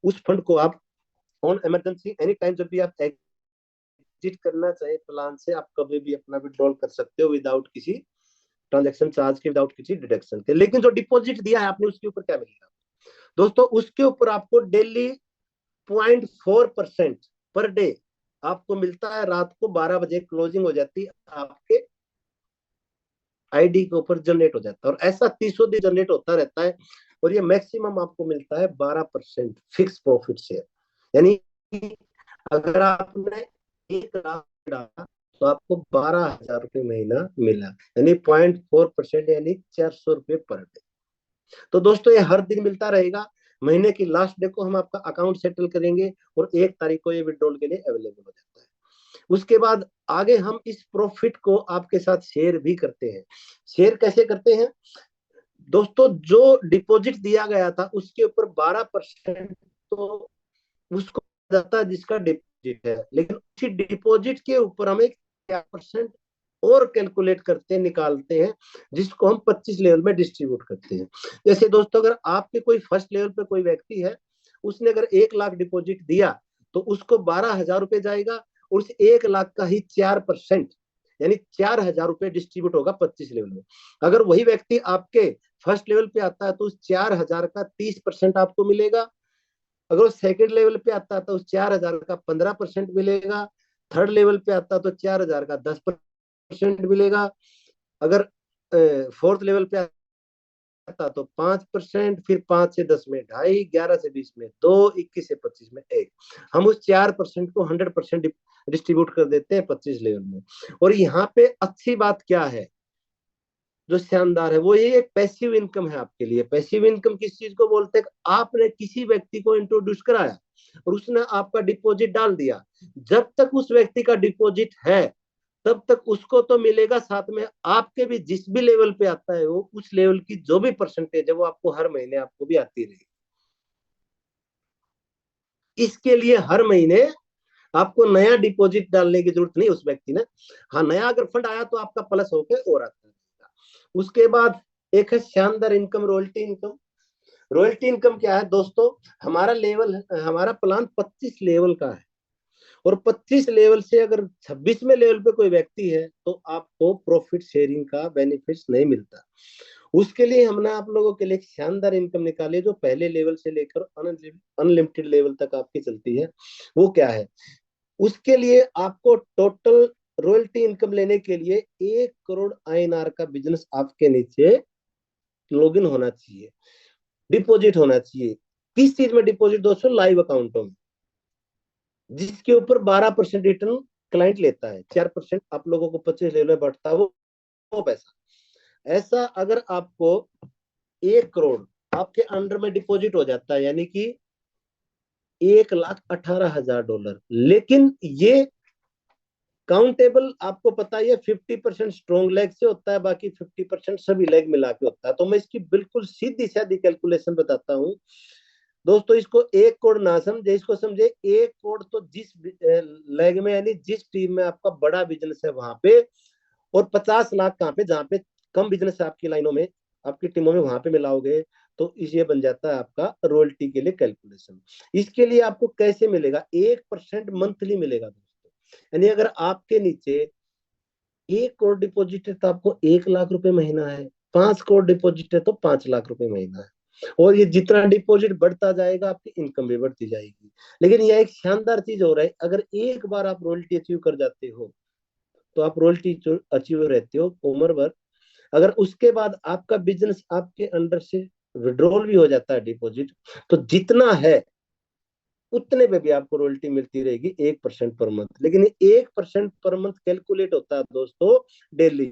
उस फंड को आप ऑन इमरजेंसी एनी टाइम, जब भी आप एग्जिट करना चाहे प्लान से, आप कभी भी अपना विड्रॉल कर सकते हो विदाउट किसी ट्रांजेक्शन चार्ज के, विदाउट किसी डिडक्शन के। लेकिन जो डिपॉजिट दिया है आपने, उसके ऊपर क्या मिलेगा दोस्तों? उसके ऊपर आपको डेली 0.4% पर डे आपको मिलता है। रात को 12 बजे क्लोजिंग हो जाती है, आपके आईडी के ऊपर जनरेट हो जाता है, और ऐसा 30 दिन जनरेट होता रहता है। और ये मैक्सिमम आपको मिलता है 12% फिक्स प्रॉफिट शेयर। यानी अगर आपने 1 लाख डाला तो आपको 12,000 रुपये महीना मिला, यानी 0.4%, यानी 400 रुपये पर डे। तो दोस्तों ये हर दिन मिलता रहेगा। महीने की लास्ट डे को हम आपका अकाउंट सेटल करेंगे और 1 तारीख को ये विड्रॉल के लिए अवेलेबल हो जाता है। उसके बाद आगे हम इस प्रॉफिट को आपके साथ शेयर भी करते हैं। शेयर कैसे करते हैं दोस्तों? जो डिपॉजिट दिया गया था उसके ऊपर 12% तो उसको जाता है जिसका डिपॉजिट है, लेकिन उसी डिपॉजिट के ऊपर हम एक 4% और कैलकुलेट करते हैं, निकालते हैं, जिसको हम 25 लेवल में डिस्ट्रीब्यूट करते हैं। जैसे दोस्तों अगर आपके कोई फर्स्ट लेवल पे कोई व्यक्ति है, उसने अगर 1 लाख डिपॉजिट दिया तो उसको 12,000 रुपये जाएगा, और उस 1 लाख का ही 4%, यानी 4,000 रुपये डिस्ट्रीब्यूट होगा 25 लेवल में। अगर वही व्यक्ति आपके फर्स्ट लेवल पे आता है तो उस 4,000 का 30% आपको मिलेगा। अगर वो सेकंड लेवल पे आता है तो उस 4,000 का 15% मिलेगा। थर्ड लेवल पे आता है तो 4,000 का 10% मिलेगा। अगर फोर्थ लेवल पे आता तो 5%, फिर 5 से 10 में 2.5, 11 से 20 में 2, 21 से 25 में 1। हम उस 4% को 100% डिस्ट्रीब्यूट कर देते हैं 25 लेवल में। और यहाँ पे अच्छी बात क्या है, जो शानदार है, वो ये एक पैसिव इनकम है आपके लिए। पैसिव इनकम किस चीज को बोलते हैं? आपने किसी व्यक्ति को इंट्रोड्यूस कराया और उसने आपका डिपॉजिट डाल दिया, जब तक उस व्यक्ति का डिपॉजिट है तब तक उसको तो मिलेगा, साथ में आपके भी जिस भी लेवल पे आता है वो उस लेवल की जो भी परसेंटेज है वो आपको हर महीने आपको भी आती रहेगी। इसके लिए हर महीने आपको नया डिपॉजिट डालने की जरूरत नहीं उस व्यक्ति ने। हाँ, नया अगर फंड आया तो आपका प्लस होके और आता रहेगा। उसके बाद एक है शानदार income, royalty income. Royalty income क्या है दोस्तों? हमारा प्लान 25 लेवल का है, और 25 लेवल से अगर 26वें लेवल पे कोई व्यक्ति है तो आपको प्रॉफिट शेयरिंग का बेनिफिट नहीं मिलता। उसके लिए हमने आप लोगों के लिए एक शानदार इनकम निकाली है, जो पहले लेवल से लेकर अनलिमिटेड लेवल तक आपकी चलती है। वो क्या है? उसके लिए आपको टोटल रॉयल्टी इनकम लेने के लिए 1 करोड़ INR का बिजनेस आपके नीचे लॉगिन होना चाहिए, डिपॉजिट होना चाहिए। किस चीज में डिपॉजिट दोस्तों? लाइव अकाउंटों में, जिसके ऊपर 12% रिटर्न क्लाइंट लेता है, 4% आप लोगों को 25 लेवल में बढ़ता है वो पैसा। ऐसा अगर आपको 1 करोड़ आपके अंडर में डिपॉजिट हो जाता है, यानी कि 1,18,000 डॉलर, लेकिन ये काउंटेबल आपको पता है 50% स्ट्रॉन्ग लेग से होता है, बाकी 50% सभी लेग मिला के होता है। तो मैं इसकी बिल्कुल सीधी सादी कैलकुलेशन बताता हूँ दोस्तों। इसको 1 करोड़ ना समझे, इसको समझे 1 करोड़ तो जिस लेग में, यानी जिस टीम में आपका बड़ा बिजनेस है वहां पे, और 50 लाख कहाँ पे, जहाँ पे कम बिजनेस है आपकी लाइनों में, आपकी टीमों में, वहां पे मिलाओगे तो ये बन जाता है आपका रॉयल्टी के लिए कैलकुलेशन। इसके लिए आपको कैसे मिलेगा? 1% मंथली मिलेगा दोस्तों। यानी अगर आपके नीचे 1 करोड़ डिपॉजिट है तो आपको 1 लाख रुपए महीना है, 5 करोड़ डिपॉजिट है तो 5 लाख रुपए महीना है। और ये जितना डिपॉजिट बढ़ता जाएगा आपकी इनकम भी बढ़ती जाएगी। लेकिन यह एक शानदार चीज हो रहा है, अगर एक बार आप रॉयल्टी अचीव कर जाते हो तो आप रॉयल्टी अचीव रहते हो उम्र भर। अगर उसके बाद आपका बिजनेस आपके अंडर से विड्रॉल भी हो जाता है डिपॉजिट, तो जितना है उतने पे भी आपको रॉयल्टी मिलती रहेगी 1% पर मंथ। लेकिन 1% पर मंथ कैलकुलेट होता है दोस्तों डेली,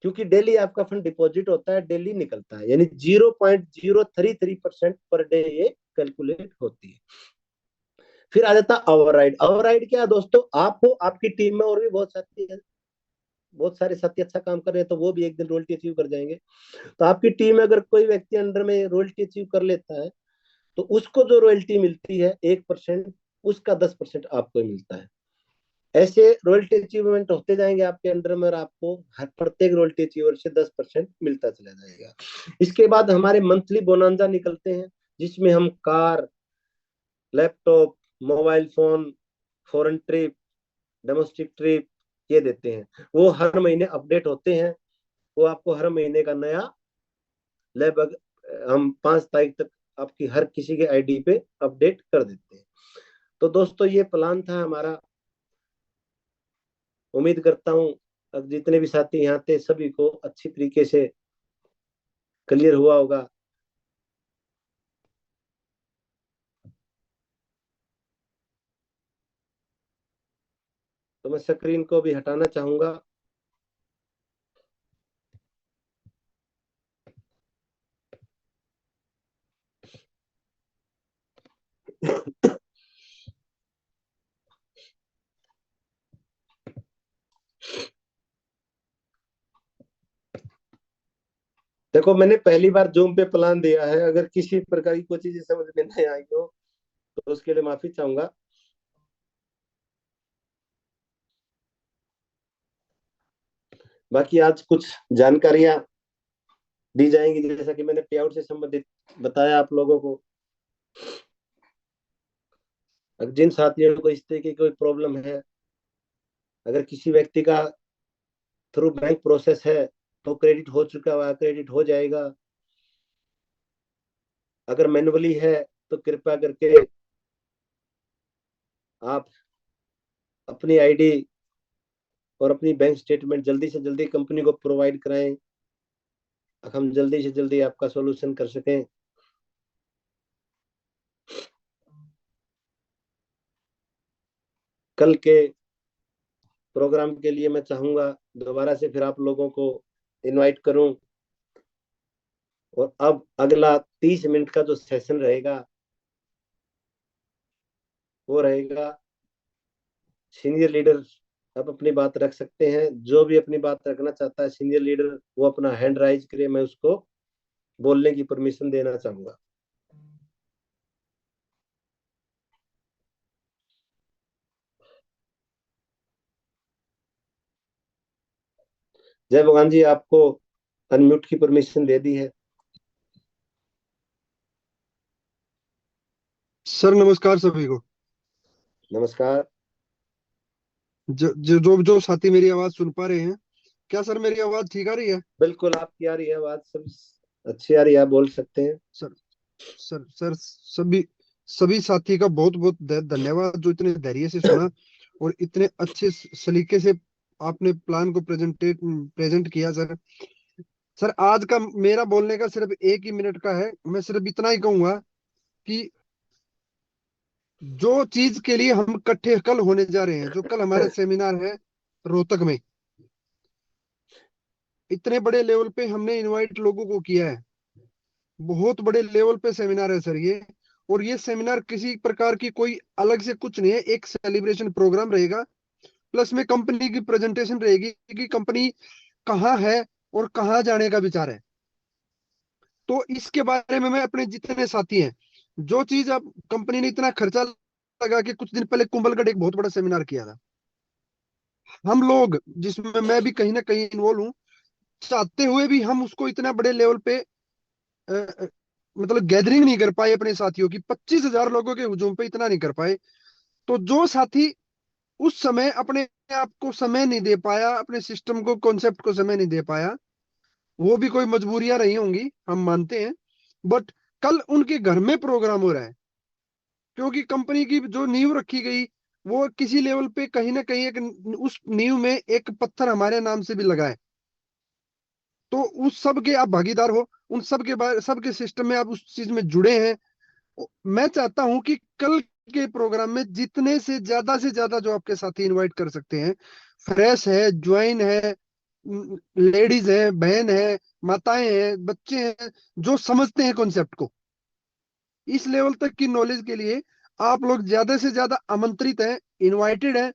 क्योंकि डेली आपका फंड डिपॉजिट होता है, डेली निकलता है, यानी 0.033% पर डे ये कैलकुलेट होती है। फिर आ जाता है ओवरराइड। ओवरराइड क्या है दोस्तों? आप हो, आपकी टीम में और भी बहुत सारे साथी अच्छा काम कर रहे हैं तो वो भी एक दिन रॉयल्टी अचीव कर जाएंगे। तो आपकी टीम में अगर कोई व्यक्ति अंडर में रॉयल्टी अचीव कर लेता है तो उसको जो रॉयल्टी मिलती है 1%, उसका 10% आपको मिलता है। ऐसे रॉयल्टी अचीवमेंट होते जाएंगे आपके अंडर में, और आपको हर प्रत्येक रॉयल्टी अचीवर से 10% मिलता चला जाएगा। इसके बाद हमारे मंथली बोनांजा निकलते हैं, जिसमें हम car, laptop, mobile phone, foreign trip, domestic trip, ये देते हैं। वो हर महीने अपडेट होते हैं। वो आपको हर महीने का नया लगभग हम 5 तारीख तक आपकी हर किसी के आईडी पे अपडेट कर देते हैं। तो दोस्तों ये प्लान था हमारा। उम्मीद करता हूँ अब जितने भी साथी यहाँ थे सभी को अच्छी तरीके से क्लियर हुआ होगा। तो मैं स्क्रीन को भी हटाना चाहूंगा। देखो मैंने पहली बार जूम पे प्लान दिया है, अगर किसी प्रकार की कोई चीज समझ में नहीं आई हो तो उसके लिए माफी चाहूंगा। बाकी आज कुछ जानकारियां दी जाएंगी, जैसा कि मैंने पे आउट से संबंधित बताया आप लोगों को। अगर जिन साथियों को इस तरह की कोई प्रॉब्लम है, अगर किसी व्यक्ति का थ्रू बैंक प्रोसेस है तो क्रेडिट हो चुका हुआ, क्रेडिट हो जाएगा। अगर मैनुअली है तो कृपया करके आप अपनी आईडी और अपनी बैंक स्टेटमेंट जल्दी से जल्दी कंपनी को प्रोवाइड कराएं, हम जल्दी से जल्दी आपका सॉल्यूशन कर सकें। कल के प्रोग्राम के लिए मैं चाहूंगा दोबारा से फिर आप लोगों को इनवाइट करूं। और अब अगला 30 मिनट का जो सेशन रहेगा वो रहेगा सीनियर लीडर। आप अपनी बात रख सकते हैं, जो भी अपनी बात रखना चाहता है सीनियर लीडर वो अपना हैंड राइज करे, मैं उसको बोलने की परमिशन देना चाहूंगा। जय भगवान जी, आपको अनम्यूट की परमिशन दे दी है। सर नमस्कार सभी को। नमस्कार। जो साथी मेरी आवाज सुन पा रहे हैं, क्या सर मेरी आवाज ठीक आ रही है? बिल्कुल आपकी आ रही है आवाज, सब अच्छी आ रही है, आप बोल सकते हैं। सर सर सभी सभी साथी का बहुत बहुत धन्यवाद जो इतने धैर्य से सुना और इतने अच्छे सलीके से आपने प्लान को प्रेजेंट किया सर। सर आज का मेरा बोलने का सिर्फ 1 ही मिनट का है। मैं सिर्फ इतना ही कहूंगा कि जो चीज के लिए हम इकट्ठे कल होने जा रहे हैं, जो कल हमारा सेमिनार है रोहतक में, इतने बड़े लेवल पे हमने इनवाइट लोगों को किया है। बहुत बड़े लेवल पे सेमिनार है सर ये। और ये सेमिनार किसी प्रकार की कोई अलग से कुछ नहीं है, एक सेलिब्रेशन प्रोग्राम रहेगा। प्लस में कंपनी की प्रेजेंटेशन रहेगी कि कंपनी कहाँ है और कहाँ जाने का विचार है। तो इसके बारे में मैं अपने जितने साथी हैं, जो चीज अब कंपनी ने इतना खर्चा लगा कि कुछ दिन पहले कुंभलगढ़ एक बहुत बड़ा सेमिनार किया था, हम लोग जिसमें मैं भी कहीं ना कहीं इन्वॉल्व हूँ, चाहते हुए भी हम उसको इतना बड़े लेवल पे मतलब गैदरिंग नहीं कर पाए अपने साथियों की। 25,000 लोगों के हुजूम पे इतना नहीं कर पाए। तो जो साथी उस समय अपने आप को समय नहीं दे पाया, अपने सिस्टम को कॉन्सेप्ट को समय नहीं दे पाया, वो भी कोई मजबूरियां रही होंगी, हम मानते हैं। बट कल उनके घर में प्रोग्राम हो रहा है, क्योंकि कंपनी की जो नींव रखी गई वो किसी लेवल पे कहीं ना कहीं एक, उस नींव में एक पत्थर हमारे नाम से भी लगा है। तो उस सब के आप भागीदार हो, उन सब के सबके सिस्टम में आप उस चीज में जुड़े हैं। मैं चाहता हूं कि कल के प्रोग्राम में जितने से ज्यादा जो आपके साथी इनवाइट कर सकते हैं, फ्रेश है, ज्वाइन है, लेडीज है, बहन है, माताएं हैं, बच्चे हैं, जो समझते हैं कॉन्सेप्ट को, इस लेवल तक की नॉलेज के लिए आप लोग ज्यादा से ज्यादा आमंत्रित हैं, इनवाइटेड हैं।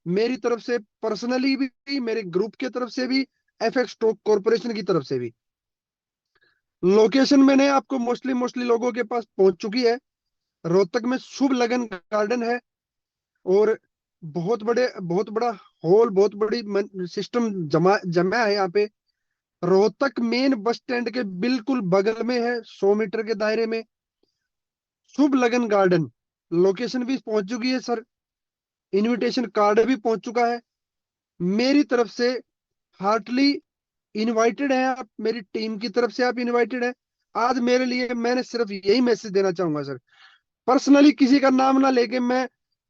मेरी तरफ से पर्सनली भी, मेरे ग्रुप की तरफ से भी, एफएक्स स्टॉक कॉर्पोरेशन की तरफ से भी। लोकेशन मैंने आपको मोस्टली मोस्टली लोगों के पास पहुंच चुकी है। रोहतक में शुभ लगन गार्डन है, और बहुत बड़ा हॉल, बहुत बड़ी सिस्टम जमा जमा है यहाँ पे। रोहतक मेन बस स्टैंड के बिल्कुल बगल में है, 100 मीटर के दायरे में शुभ लगन गार्डन। लोकेशन भी पहुंच चुकी है सर, इनविटेशन कार्ड भी पहुंच चुका है। मेरी तरफ से हार्टली इनवाइटेड है आप, मेरी टीम की तरफ से आप इनवाइटेड है। आज मेरे लिए मैंने सिर्फ यही मैसेज देना चाहूंगा सर, पर्सनली किसी का नाम ना लेके, मैं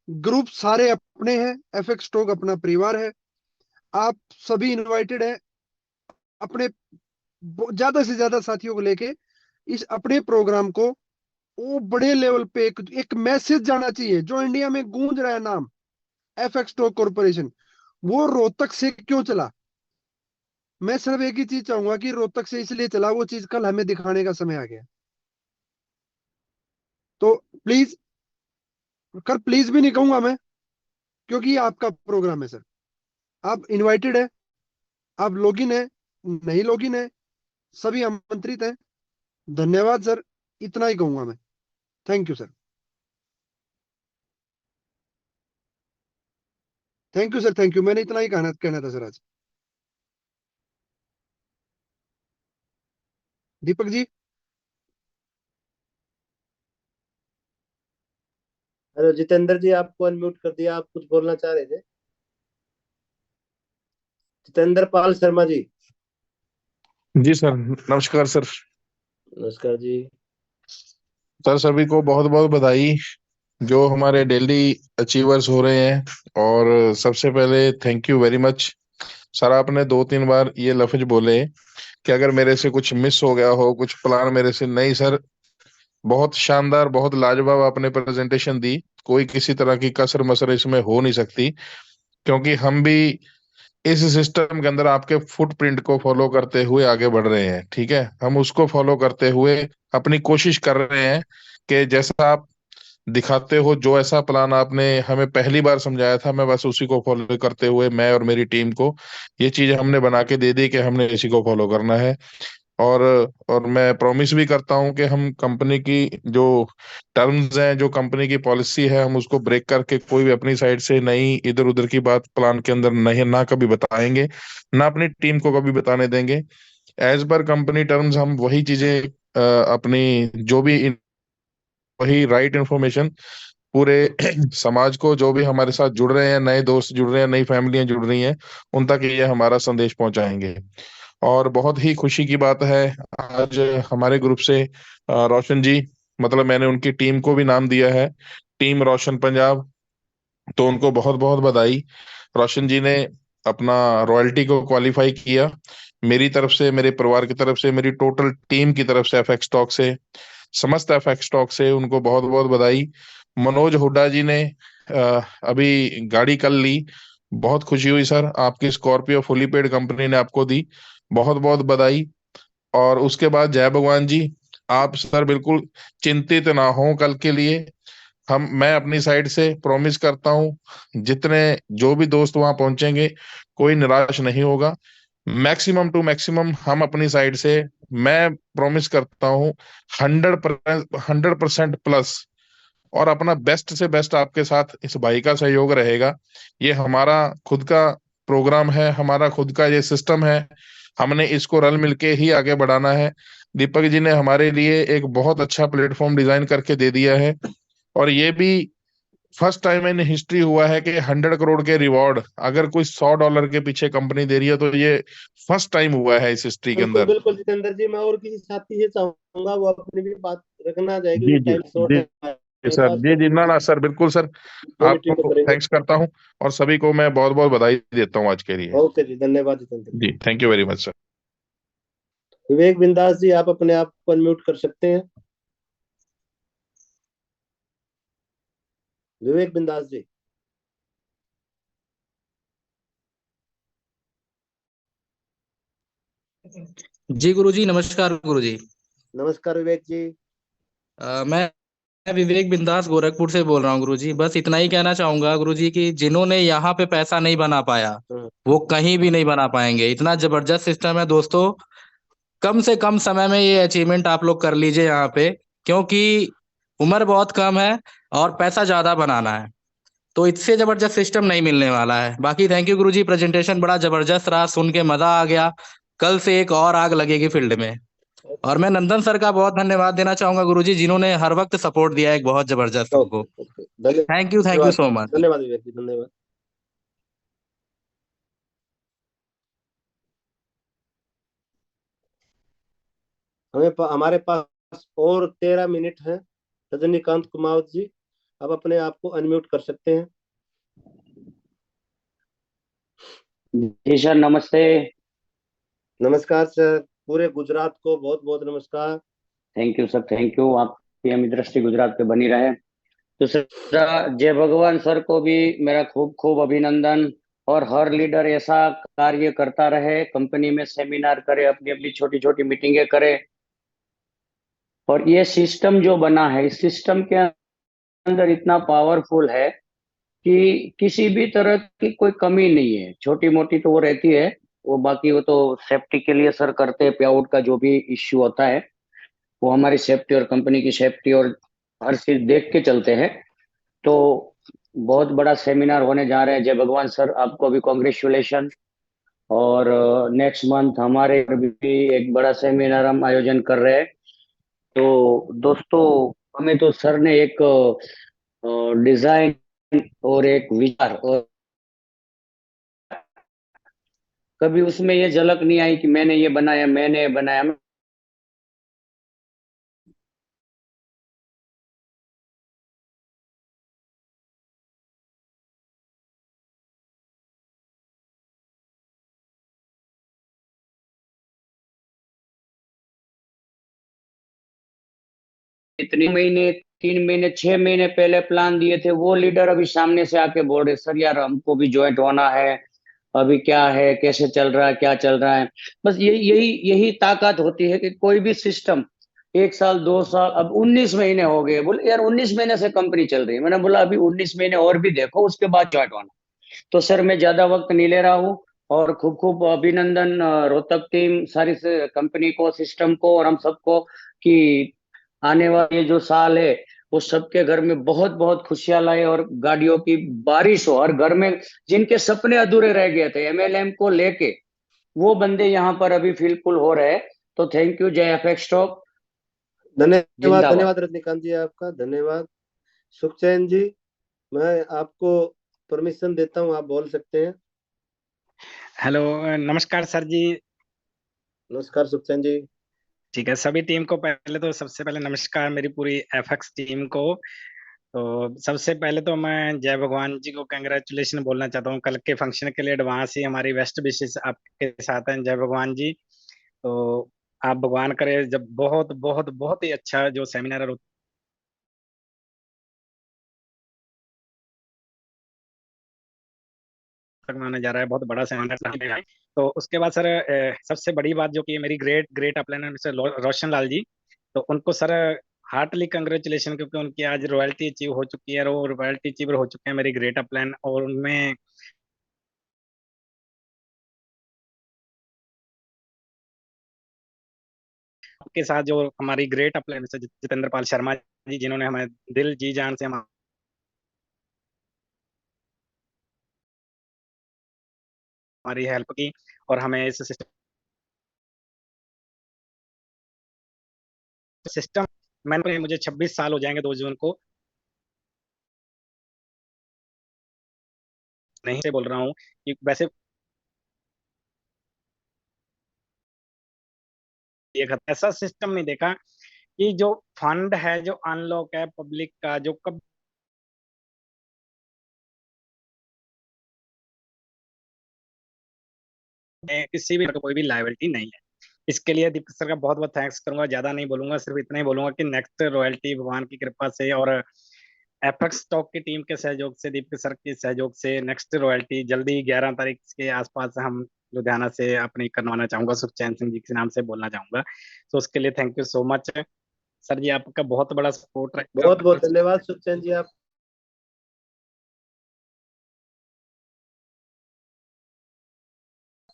ग्रुप सारे अपने हैं, एफएक्स स्टॉक अपना परिवार है, आप सभी इनवाइटेड है। अपने ज्यादा से ज्यादा साथियों को लेके इस अपने प्रोग्राम को वो बड़े लेवल पे एक मैसेज जाना चाहिए। जो इंडिया में गूंज रहा है नाम एफएक्स स्टॉक कॉर्पोरेशन, वो रोहतक से क्यों चला? मैं सिर्फ एक ही चीज चाहूंगा कि रोहतक से इसलिए चला, वो चीज कल हमें दिखाने का समय आ गया। तो प्लीज, कर प्लीज भी नहीं कहूंगा मैं, क्योंकि ये आपका प्रोग्राम है सर, आप इनवाइटेड है, आप लॉगिन है, नहीं लॉगिन है, सभी आमंत्रित हैं। धन्यवाद सर, इतना ही कहूंगा मैं। Thank you sir, thank you sir, thank you. मैंने इतना ही कहना कहना था सर आज। दीपक जी। हेलो जितेंद्र जी, आपको अनम्यूट कर दिया, आप कुछ बोलना चाह रहे थे? जितेंद्र पाल शर्मा जी। जी सर, नमस्कार सर। नमस्कार जी। सर सभी को बहुत बहुत बधाई, जो हमारे डेली अचीवर्स हो रहे हैं। और सबसे पहले thank you very much sir. आपने 2-3 बार ये लफ्ज बोले कि अगर मेरे से कुछ मिस हो गया हो, कुछ प्लान मेरे से नहीं सर। बहुत शानदार, बहुत लाजवाब आपने प्रेजेंटेशन दी। कोई किसी तरह की कसर मसर इसमें हो नहीं सकती, क्योंकि हम भी इस सिस्टम के अंदर आपके फुटप्रिंट को फॉलो करते हुए आगे बढ़ रहे हैं। ठीक है, हम उसको फॉलो करते हुए अपनी कोशिश कर रहे हैं कि जैसा आप दिखाते हो, जो ऐसा प्लान आपने हमें पहली बार समझाया था, मैं बस उसी को फॉलो करते हुए, मैं और मेरी टीम को ये चीज हमने बना के दे दी कि हमने इसी को फॉलो करना है। और और मैं प्रॉमिस भी करता हूं कि हम कंपनी की जो टर्म्स हैं, जो कंपनी की पॉलिसी है, हम उसको ब्रेक करके कोई भी अपनी साइड से नई इधर उधर की बात प्लान के अंदर नहीं, ना कभी बताएंगे, ना अपनी टीम को कभी बताने देंगे। एज पर कंपनी टर्म्स हम वही चीजें अपनी जो भी वही राइट इन्फॉर्मेशन पूरे समाज को, जो भी हमारे साथ जुड़ रहे हैं, नए दोस्त जुड़ रहे हैं, नई फैमिलियां जुड़ रही हैं, उन तक ये हमारा संदेश पहुंचाएंगे। और बहुत ही खुशी की बात है, आज हमारे ग्रुप से रोशन जी, मतलब मैंने उनकी टीम को भी नाम दिया है, टीम रोशन पंजाब। तो उनको बहुत बहुत बधाई। रोशन जी ने अपना रॉयल्टी को क्वालिफाई किया। मेरी तरफ से, मेरे परिवार की तरफ से, मेरी टोटल टीम की तरफ से, एफएक्स स्टॉक से, समस्त एफएक्स स्टॉक से उनको बहुत बहुत बधाई। मनोज हुड्डा जी ने अभी गाड़ी कल ली, बहुत खुशी हुई सर, आपकी स्कॉर्पियो फुली पेड कंपनी ने आपको दी, बहुत बहुत बधाई। और उसके बाद जय भगवान जी, आप सर बिल्कुल चिंतित ना हो कल के लिए। मैं अपनी साइड से प्रॉमिस करता हूँ, जितने जो भी दोस्त वहां पहुंचेंगे, कोई निराश नहीं होगा। मैक्सिमम टू मैक्सिमम हम अपनी साइड से, मैं प्रॉमिस करता हूँ 100% प्लस, और अपना बेस्ट से बेस्ट आपके साथ इस भाई का सहयोग रहेगा। ये हमारा खुद का प्रोग्राम है, हमारा खुद का ये सिस्टम है, हमने इसको रल मिलके ही आगे बढ़ाना है। दीपक जी ने हमारे लिए एक बहुत अच्छा प्लेटफॉर्म डिजाइन करके दे दिया है। और ये भी फर्स्ट टाइम इन हिस्ट्री हुआ है कि 100 करोड़ के रिवॉर्ड अगर कोई $100 के पीछे कंपनी दे रही है, तो ये फर्स्ट टाइम हुआ है इस हिस्ट्री के बिल्कुल अंदर। बिल्कुल जितेंद्र जी, मैं और किसी साथी से चाहूंगा वो अपनी भी बात रखना चाहे, जी क्योंकि जी टाइम शॉर्ट जी है जी हमारे सर, पास, जी तो जी, ना ना सर, बिल्कुल सर। दो मीटिंग को आपको करेंगे। थैंक्स करता हूँ, और सभी को मैं बहुत बहुत बधाई देता हूँ आज के लिए। ओके जी, धन्यवाद जितेंद्र जी। जी, thank you very much sir. Vivek Bindas ji, आप अपने आप को अनम्यूट कर सकते हैं। विवेक बिंदास जी। जी गुरुजी, नमस्कार गुरुजी। नमस्कार विवेक जी। मैं विवेक बिंदास गोरखपुर से बोल रहा हूँ गुरुजी। बस इतना ही कहना चाहूंगा गुरुजी कि जिन्होंने यहाँ पे पैसा नहीं बना पाया, हाँ। वो कहीं भी नहीं बना पाएंगे। इतना जबरदस्त सिस्टम है दोस्तों। कम से कम समय में ये अचीवमेंट आप लोग कर लीजिए यहाँ पे, क्योंकि उम्र बहुत कम है और पैसा ज्यादा बनाना है। तो इससे जबरदस्त सिस्टम नहीं मिलने वाला है। बाकी थैंक यू गुरुजी, प्रेजेंटेशन बड़ा जबरदस्त रहा, सुन के मजा आ गया। कल से एक और आग लगेगी फील्ड में। और मैं नंदन सर का बहुत धन्यवाद देना चाहूंगा गुरुजी, जिन्होंने हर वक्त सपोर्ट दिया है एक बहुत जबरदस्त ओके हमको। ओके, थैंक यू धन्यवाद। So much. धन्यवाद विवेक जी, धन्यवाद। हमारे पास और 13 मिनट हैं। रजनीकांत कुमावत जी, आप अपने आप को अनम्यूट कर सकते हैं। जी सर, नमस्ते। नमस्कार सर, पूरे गुजरात को बहुत बहुत नमस्कार। Thank you sir, thank you. आपकी अमी दृष्टि गुजरात पे बनी रहे। तो सर, जय भगवान सर को भी मेरा खूब खूब अभिनंदन। और हर लीडर ऐसा कार्य करता रहे, कंपनी में सेमिनार करे, अपनी अपनी छोटी छोटी मीटिंगें करे। और ये सिस्टम जो बना है, इस सिस्टम के अंदर इतना पावरफुल है कि किसी भी तरह की कोई कमी नहीं है। छोटी मोटी तो वो रहती है, वो बाकी वो तो सेफ्टी के लिए सर करते हैं। पे आउट का जो भी इश्यू होता है, वो हमारी सेफ्टी और कंपनी की सेफ्टी और हर चीज देख के चलते हैं। तो बहुत बड़ा सेमिनार होने जा रहे हैं। जय भगवान सर, आपको भी कॉन्ग्रेचुलेशन। और नेक्स्ट मंथ हमारे यहाँ भी एक बड़ा सेमिनार हम आयोजन कर रहे हैं। तो दोस्तों, हमें तो सर ने एक डिजाइन और एक विचार, और कभी उसमें ये झलक नहीं आई कि मैंने ये बनाया, मैंने ये बनाया। इतने महीने, 3 महीने, 6 महीने पहले प्लान दिए थे, वो लीडर अभी सामने से आके बोल रहे सर यार हमको भी ज्वाइंट होना है। अभी क्या है, कैसे चल रहा है, क्या चल रहा है। बस यही यही यही ताकत होती है कि कोई भी सिस्टम 1 साल 2 साल, अब 19 महीने हो गए। बोले यार 19 महीने से कंपनी चल रही है। मैंने बोला अभी 19 महीने और भी देखो, उसके बाद ज्वाइंट होना। तो सर मैं ज्यादा वक्त नहीं ले रहा हूँ। और खूब खूब अभिनंदन रोहतक टीम, सारी कंपनी को, सिस्टम को और हम सबको, कि आने वाले जो साल है वो सबके घर में बहुत बहुत खुशियां लाए और गाड़ियों की बारिश हो। और घर में जिनके सपने अधूरे रह गए थे एमएलएम को लेके, वो बंदे यहाँ पर अभी फिलकुल हो रहे हैं। तो थैंक यू। जय एपेक्स स्टॉक धन्यवाद, जिंदाबाद। धन्यवाद रजनीकांत जी, आपका धन्यवाद। सुखचैन जी, मैं आपको परमिशन देता हूँ, आप बोल सकते हैं। हेलो, नमस्कार सर जी। नमस्कार सुखचैन जी। ठीक है, सभी टीम को पहले तो सबसे पहले नमस्कार, मेरी पूरी एफएक्स टीम को। तो सबसे पहले तो मैं जय भगवान जी को कंग्रेचुलेशन बोलना चाहता हूँ। कल के फंक्शन के लिए एडवांस ही हमारी बेस्ट विशेष आपके साथ हैं जय भगवान जी। तो आप भगवान करे जब बहुत बहुत बहुत ही अच्छा जो सेमिनार तक में होने जा रहा है, बहुत बड़ा सेमिनार है। तो उसके बाद सर, सबसे बड़ी बात जो कि मेरी great great upline mister Roshan Lal ji, तो उनको सर हार्टली कंग्रेचुलेशन, क्योंकि उनकी आज रॉयल्टी अचीव हो चुकी है, और रॉयल्टी अचीवर हो चुके हैं मेरी ग्रेट अपलाइन। और उनमें के साथ जो हमारी ग्रेट अपलाइन मिस्टर जितेंद्र पाल शर्मा जी, जिन्होंने हमें दिल जी जान से हमारी हेल्प की और हमें इस सिस्टम मैंने, मुझे 26 साल हो जाएंगे 2 जून को। नहीं से बोल रहा हूँ कि वैसे एक ऐसा सिस्टम नहीं देखा कि जो फंड है, जो अनलॉक है पब्लिक का, जो कब किसी भी कोई भी लाइबिलिटी नहीं है। इसके लिए दीपक सर का बहुत बहुत थैंक्स करूंगा। ज्यादा नहीं बोलूंगा, सिर्फ इतना ही बोलूंगा कि नेक्स्ट रॉयल्टी भगवान की कृपा से और एपेक्स स्टॉक की टीम के सहयोग से, दीपक सर के सहयोग से नेक्स्ट रॉयल्टी जल्दी 11 तारीख के आसपास हम लुधियाना से अपनी करवाना चाहूंगा। सुखचैन सिंह जी के नाम से बोलना चाहूंगा। तो उसके लिए thank you so much sir जी, आपका बहुत बड़ा सपोर्ट बहुत बहुत रहेगा। धन्यवाद सुखचैन जी, आप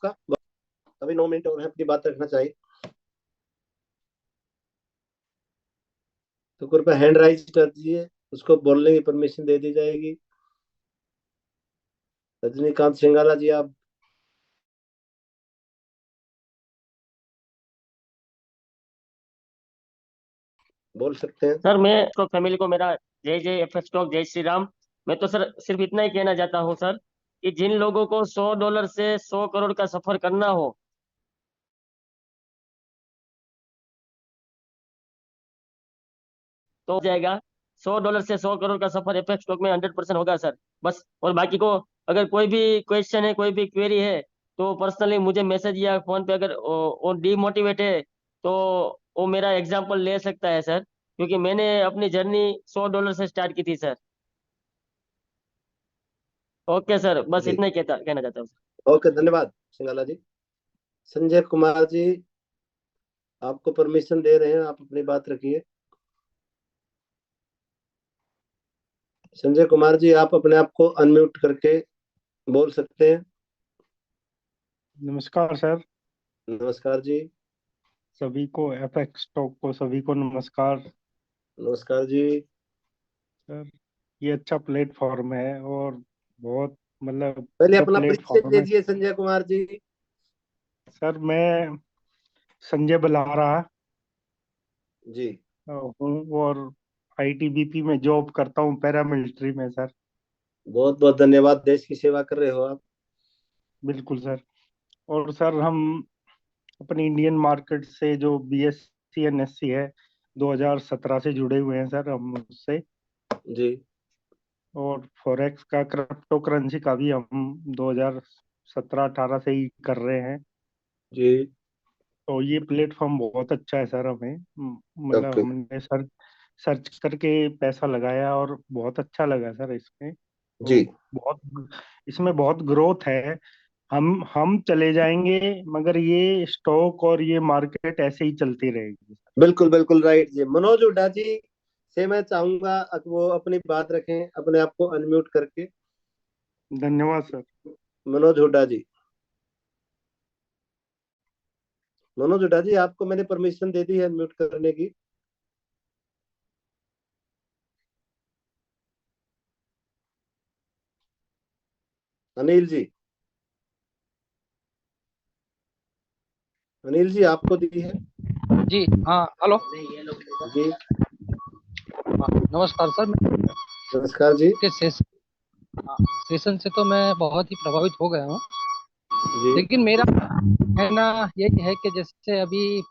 आपका। अभी 9 मिनट और है, अपनी बात रखना चाहिए तो कृपया हैंड राइज कर दीजिए, उसको बोलने की परमिशन दे दी जाएगी। रजनीकांत सिंगाला जी, आप बोल सकते हैं। सर मैं तो फैमिली को मेरा जय जय एफएक्स स्टॉक, जय श्री राम। मैं तो सर सिर्फ इतना ही कहना चाहता हूँ सर कि जिन लोगों को $100 से 100 करोड़ का सफर करना हो तो हो जाएगा। $100 से 100 करोड़ का सफर एफएक्स स्टॉक में 100% होगा सर। बस, और बाकी को अगर कोई भी क्वेश्चन है, कोई भी क्वेरी है, तो पर्सनली मुझे मैसेज या फोन पे, अगर वो डीमोटिवेट है तो वो मेरा एग्जाम्पल ले सकता है सर, क्योंकि मैंने अपनी जर्नी $100 से स्टार्ट की थी सर। ओके सर, बस जी इतना ही कहना चाहता हूँ। ओके, धन्यवाद सिंगाला जी। संजय कुमार जी, आपको परमिशन दे रहे हैं, आप अपनी बात रखिए। संजय कुमार जी, आप अपने आप को अनम्यूट करके बोल सकते हैं। नमस्कार सर। नमस्कार जी। सभी को एफएक्स स्टॉक को सभी को नमस्कार। नमस्कार जी। सर ये अच्छा प्लेटफॉर्म है और बहुत मतलब पहले जो अपना परिचय प्लेटफॉर्म है। दीजिए संजय कुमार जी। सर मैं संजय बलारा जी हूँ और आईटीबीपी में जॉब करता हूँ, पैरामिलिट्री में सर। बहुत बहुत धन्यवाद, देश की सेवा कर रहे हो आप। बिल्कुल सर। और सर हम अपनी इंडियन मार्केट से जो बीएससी एनएससी है 2017 से जुड़े हुए हैं सर हम उससे। जी और फॉरेक्स का, क्रिप्टो करेंसी का भी हम 2017-18 से ही कर रहे हैं। जी। तो ये प्लेटफॉर्म बहुत अच्छा है सर। हमें मतलब ओके। हमने सर्च करके पैसा लगाया और बहुत अच्छा लगा सर इसमें। जी तो बहुत इसमें बहुत ग्रोथ है। हम चले जाएंगे मगर ये स्टॉक और ये मार्केट ऐसे ही चलती रहेगी। बिल्कुल बिल्कुल राइट जी। मनोज हुड्डा जी से मैं चाहूंगा वो अपनी बात रखें, अपने आप को अनम्यूट करके। धन्यवाद सर। मनोज हुड्डा जी। मनोज हुड्डा जी, आपको मैंने परमिशन दे दी है अनम्यूट करने की। अनिल जी, अनिल जी आपको दी है। जी हाँ, हेलो जी हाँ, नमस्कार सर। नमस्कार जी। के सेशन से तो मैं बहुत ही प्रभावित हो गया हूँ। जी लेकिन मेरा कहना यही है कि जैसे अभी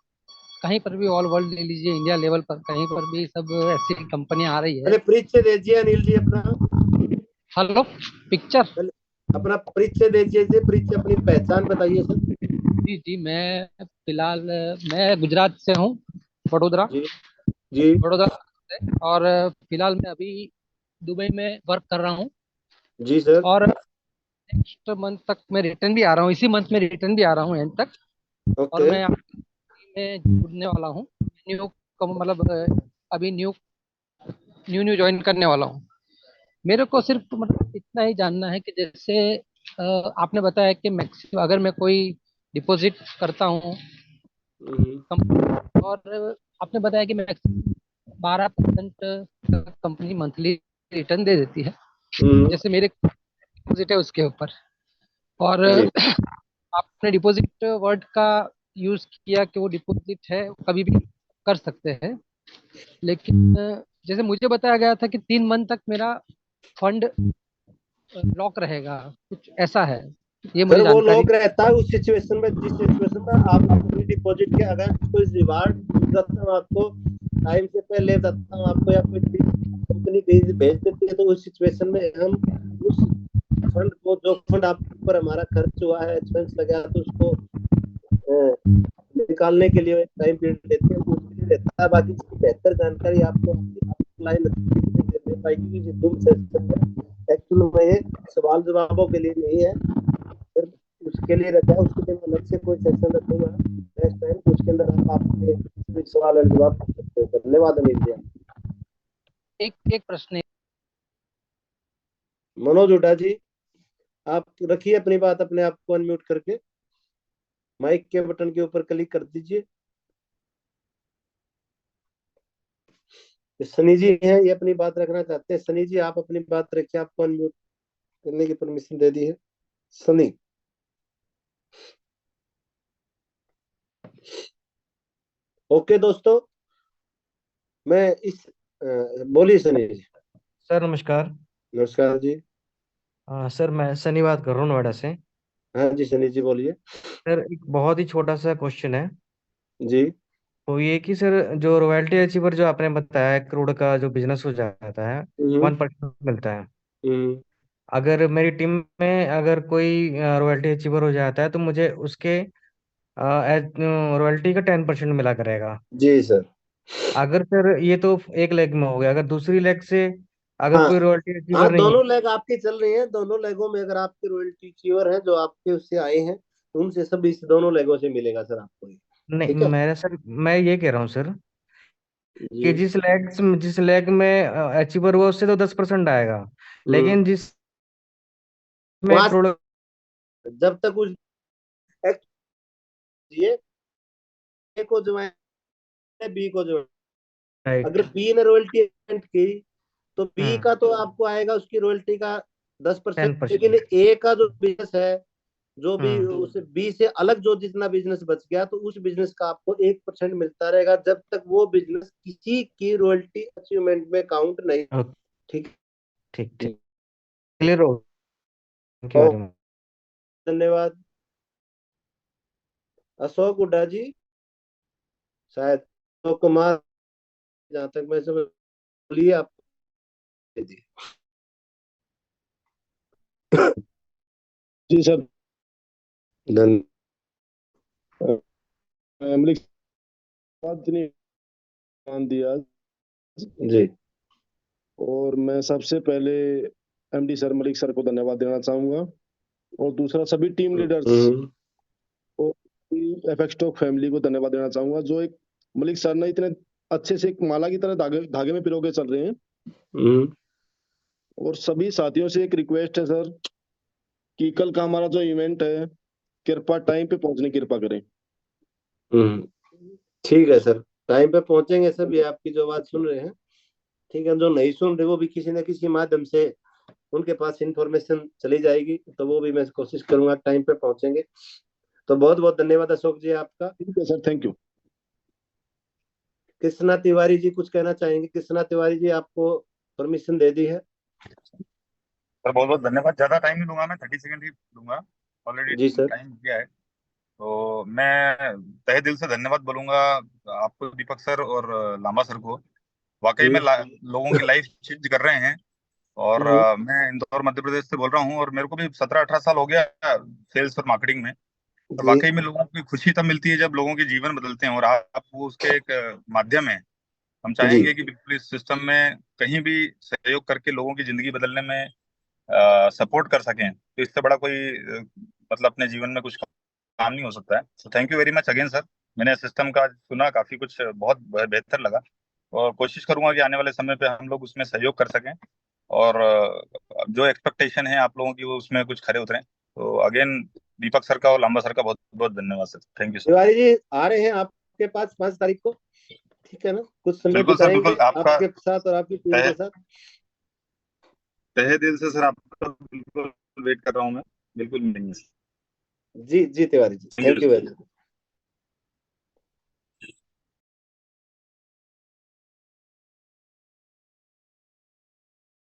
कहीं पर भी ऑल वर्ल्ड ले लीजिए, इंडिया लेवल पर कहीं पर भी सब ऐसी कंपनियां आ रही है। पहले परिचय दीजिए अनिल जी अपना। Hello picture. पहले अपना परिचय दीजिए जी, परिचय अपनी पहचान बताइए सर। जी जी, मैं फिलहाल मैं गुजरात से हूँ, वडोदरा जी जी वडोदरा से। और फिलहाल मैं अभी दुबई में वर्क कर रहा हूँ। जी सर। और नेक्स्ट मंथ तक मैं रिटर्न भी आ रहा हूँ, इसी मंथ में रिटर्न भी आ रहा हूँ एंड तक। और ओके। मैं में जुड़ने वाला हूँ, न्यू मतलब अभी न्यू न्यू न्यू ज्वाइन करने वाला हूँ। मेरे को सिर्फ मतलब इतना ही जानना है कि जैसे आपने बताया कि मैक्सिमम अगर मैं कोई डिपॉजिट करता हूँ और आपने बताया कि मैक्सिमम 12% कंपनी मंथली रिटर्न दे देती है, जैसे मेरे डिपॉजिट है उसके ऊपर। और जी आपने डिपॉजिट वर्ड का यूज किया कि वो डिपॉजिट है, कभी भी कर सकते हैं। लेकिन जैसे मुझे बताया गया था कि 3 मंथ तक मेरा फंड लॉक रहेगा, कुछ ऐसा है, ये सर, मुझे वो जानकारी। लॉक रहता है उस सिचुएशन में, जिस सिचुएशन में आप अपनी डिपॉजिट के अगर कोई रिवार्ड मिल जाता है आपको, टाइम से पहले बताता हूँ आपको, या कोई कंपनी भेज देती है, तो उस सिचुएशन में हम उस फंड को, जो फंड आप पर हमारा खर्च हुआ है, एक्सपेंस लगा, तो उसको निकालने के लिए टाइम पीरियड देते हैं, उसके लिए रहता है। बाकी इसकी बेहतर जानकारी आपको ऑफलाइन दे पाएगी कि तुम सेशन में एक्चुअल में ये सवाल जवाबों के लिए नहीं है, फिर उसके लिए रहता है। उसके लिए मैं अलग से कोई सेशन रखूंगा नेक्स्ट टाइम, उसके अंदर आप अपने सवाल और जवाब कर सकते हो। धन्यवाद अनिल जी। एक एक प्रश्न है। मनोज हुड्डा जी, आप रखिए अपनी बात, अपने आप को अनम्यूट करके माइक के बटन के ऊपर क्लिक कर दीजिए। सनी जी हैं, ये अपनी बात रखना चाहते हैं। सनी जी, आप अपनी बात रखिए, आपको अनम्यूट करने की परमिशन दे दी है सनी। ओके दोस्तों, मैं इस बोलिए सनी जी। सर नमस्कार। नमस्कार जी। सर मैं सनी बात कर रहा हूँ नोएडा से। हाँ जी सनी जी बोलिए। सर एक बहुत ही छोटा सा क्वेश्चन है। जी। तो ये कि सर जो रॉयल्टी अचीवर जो आपने बताया 1 करोड़ का जो बिजनेस हो जाता है हम्म 1% मिलता है। हम्म। अगर मेरी टीम में अगर कोई रॉयल्टी अचीवर हो जाता है तो मुझे उसके रॉयल्टी का 10% मिला करेगा। जी सर। अगर सर ये तो एक लेग में हो गया, अगर दूसरी लेग से अगर हाँ कोई रॉयल्टी हाँ, अचीवर नहीं है। दोनों लेग आपकी चल रही हैं। दोनों लेगों में अगर आपके रॉयल्टी अचीवर हैं जो आपके उससे आए हैं, तो उनसे सब इस दोनों लेगों से मिलेगा सर आपको ये। नहीं ठीक है मेरा सर मैं ये कह रहा हूँ सर कि जी। जिस लेग में अचीवर हुआ उससे तो 10% आएगा, हम्म। लेकिन जिस में वहां करोड़। जब तक उस ए को ज्वाइन बी को ज्वाइन, राइट। अगर बी ने रॉयल्टी की तो बी हम्म का तो आपको आएगा उसकी रॉयल्टी का 10%। 10%। लेकिन ए का जो बिजनेस है, जो भी हम्म उस बी से अलग जो जितना बिजनेस बच गया, तो उस बिजनेस का आपको 1% मिलता रहेगा जब तक वो बिजनेस किसी की रॉयल्टी अचीवमेंट में काउंट नहीं। ओके, ठीक। ठीक ठीक क्लियर हो। थैंक यू और वेरी मच। धन्यवाद। अशोक हुड्डा जी, शायद अशोक कुमार, जहां तक मैं समझ, बोलिए आप जी। जी सर। धन्यवाद मलिक साहब ने ध्यान दिया, जी। और मैं सबसे पहले एमडी सर मलिक सर को धन्यवाद देना चाहूंगा, और दूसरा सभी टीम लीडर्स हम्म और एफएक्स टॉक फैमिली को धन्यवाद देना चाहूंगा, जो एक मलिक सर ने इतने अच्छे से एक माला की तरह धागे धागे में पिरो के चल रहे हैं। हम्म। और सभी साथियों से एक रिक्वेस्ट है सर कि कल का हमारा जो इवेंट है, कृपया टाइम पे पहुंचने की कृपा करें। ठीक है सर, टाइम पे पहुंचेंगे सभी आपकी जो बात सुन रहे हैं। ठीक है, जो नहीं सुन रहे वो भी किसी न किसी माध्यम से उनके पास इंफॉर्मेशन चली जाएगी, तो वो भी मैं कोशिश करूंगा टाइम पे पहुंचेंगे। तो बहुत बहुत धन्यवाद अशोक जी आपका। ठीक है sir, thank you. Krishna Tiwari ji कुछ कहना चाहेंगे? कृष्णा तिवारी जी आपको परमिशन दे दी है। सर बहुत बहुत धन्यवाद। ज्यादा टाइम नहीं लूंगा, मैं 30 सेकंड ही लूंगा, ऑलरेडी जी सर। टाइम हो गया है। तो मैं तहे दिल से धन्यवाद बोलूंगा आपको, दीपक सर और लांबा सर को। वाकई जी। में लोगों की लाइफ चेंज कर रहे हैं। और मैं इंदौर मध्य प्रदेश से बोल रहा हूँ, और मेरे को भी 17-18 साल हो गया सेल्स और मार्केटिंग में। और जी वाकई में लोगों की खुशी तब मिलती है जब लोगों के जीवन बदलते हैं, और आप वो उसके एक माध्यम है। हम जी चाहेंगे कि बिल्कुल इस सिस्टम में कहीं भी सहयोग करके लोगों की जिंदगी बदलने में सपोर्ट कर सकें, तो इससे बड़ा कोई मतलब अपने जीवन में कुछ काम नहीं हो सकता है। तो thank you very much again sir. मैंने सिस्टम का सुना, काफी कुछ बहुत बेहतर लगा, और कोशिश करूंगा कि आने वाले समय पे हम लोग उसमें सहयोग कर सकें, और जो एक्सपेक्टेशन है आप लोगों की वो उसमें कुछ खरे उतरें। तो अगेन दीपक सर का और लांबा सर का बहुत बहुत धन्यवाद sir. Thank you sir. Tiwari ji आ रहे हैं आपके पास 5 तारीख को, ठीक है ना? कुछ समय बिल्कुल सर, बिताएंगे बिल्कुल आपका आपके साथ और आपकी टीम तहे के साथ। तहे दिल से सर आपका बिल्कुल वेट कर रहा हूँ मैं, बिल्कुल मिलेंगे। जी जी Tiwari ji, thank thank you you very much.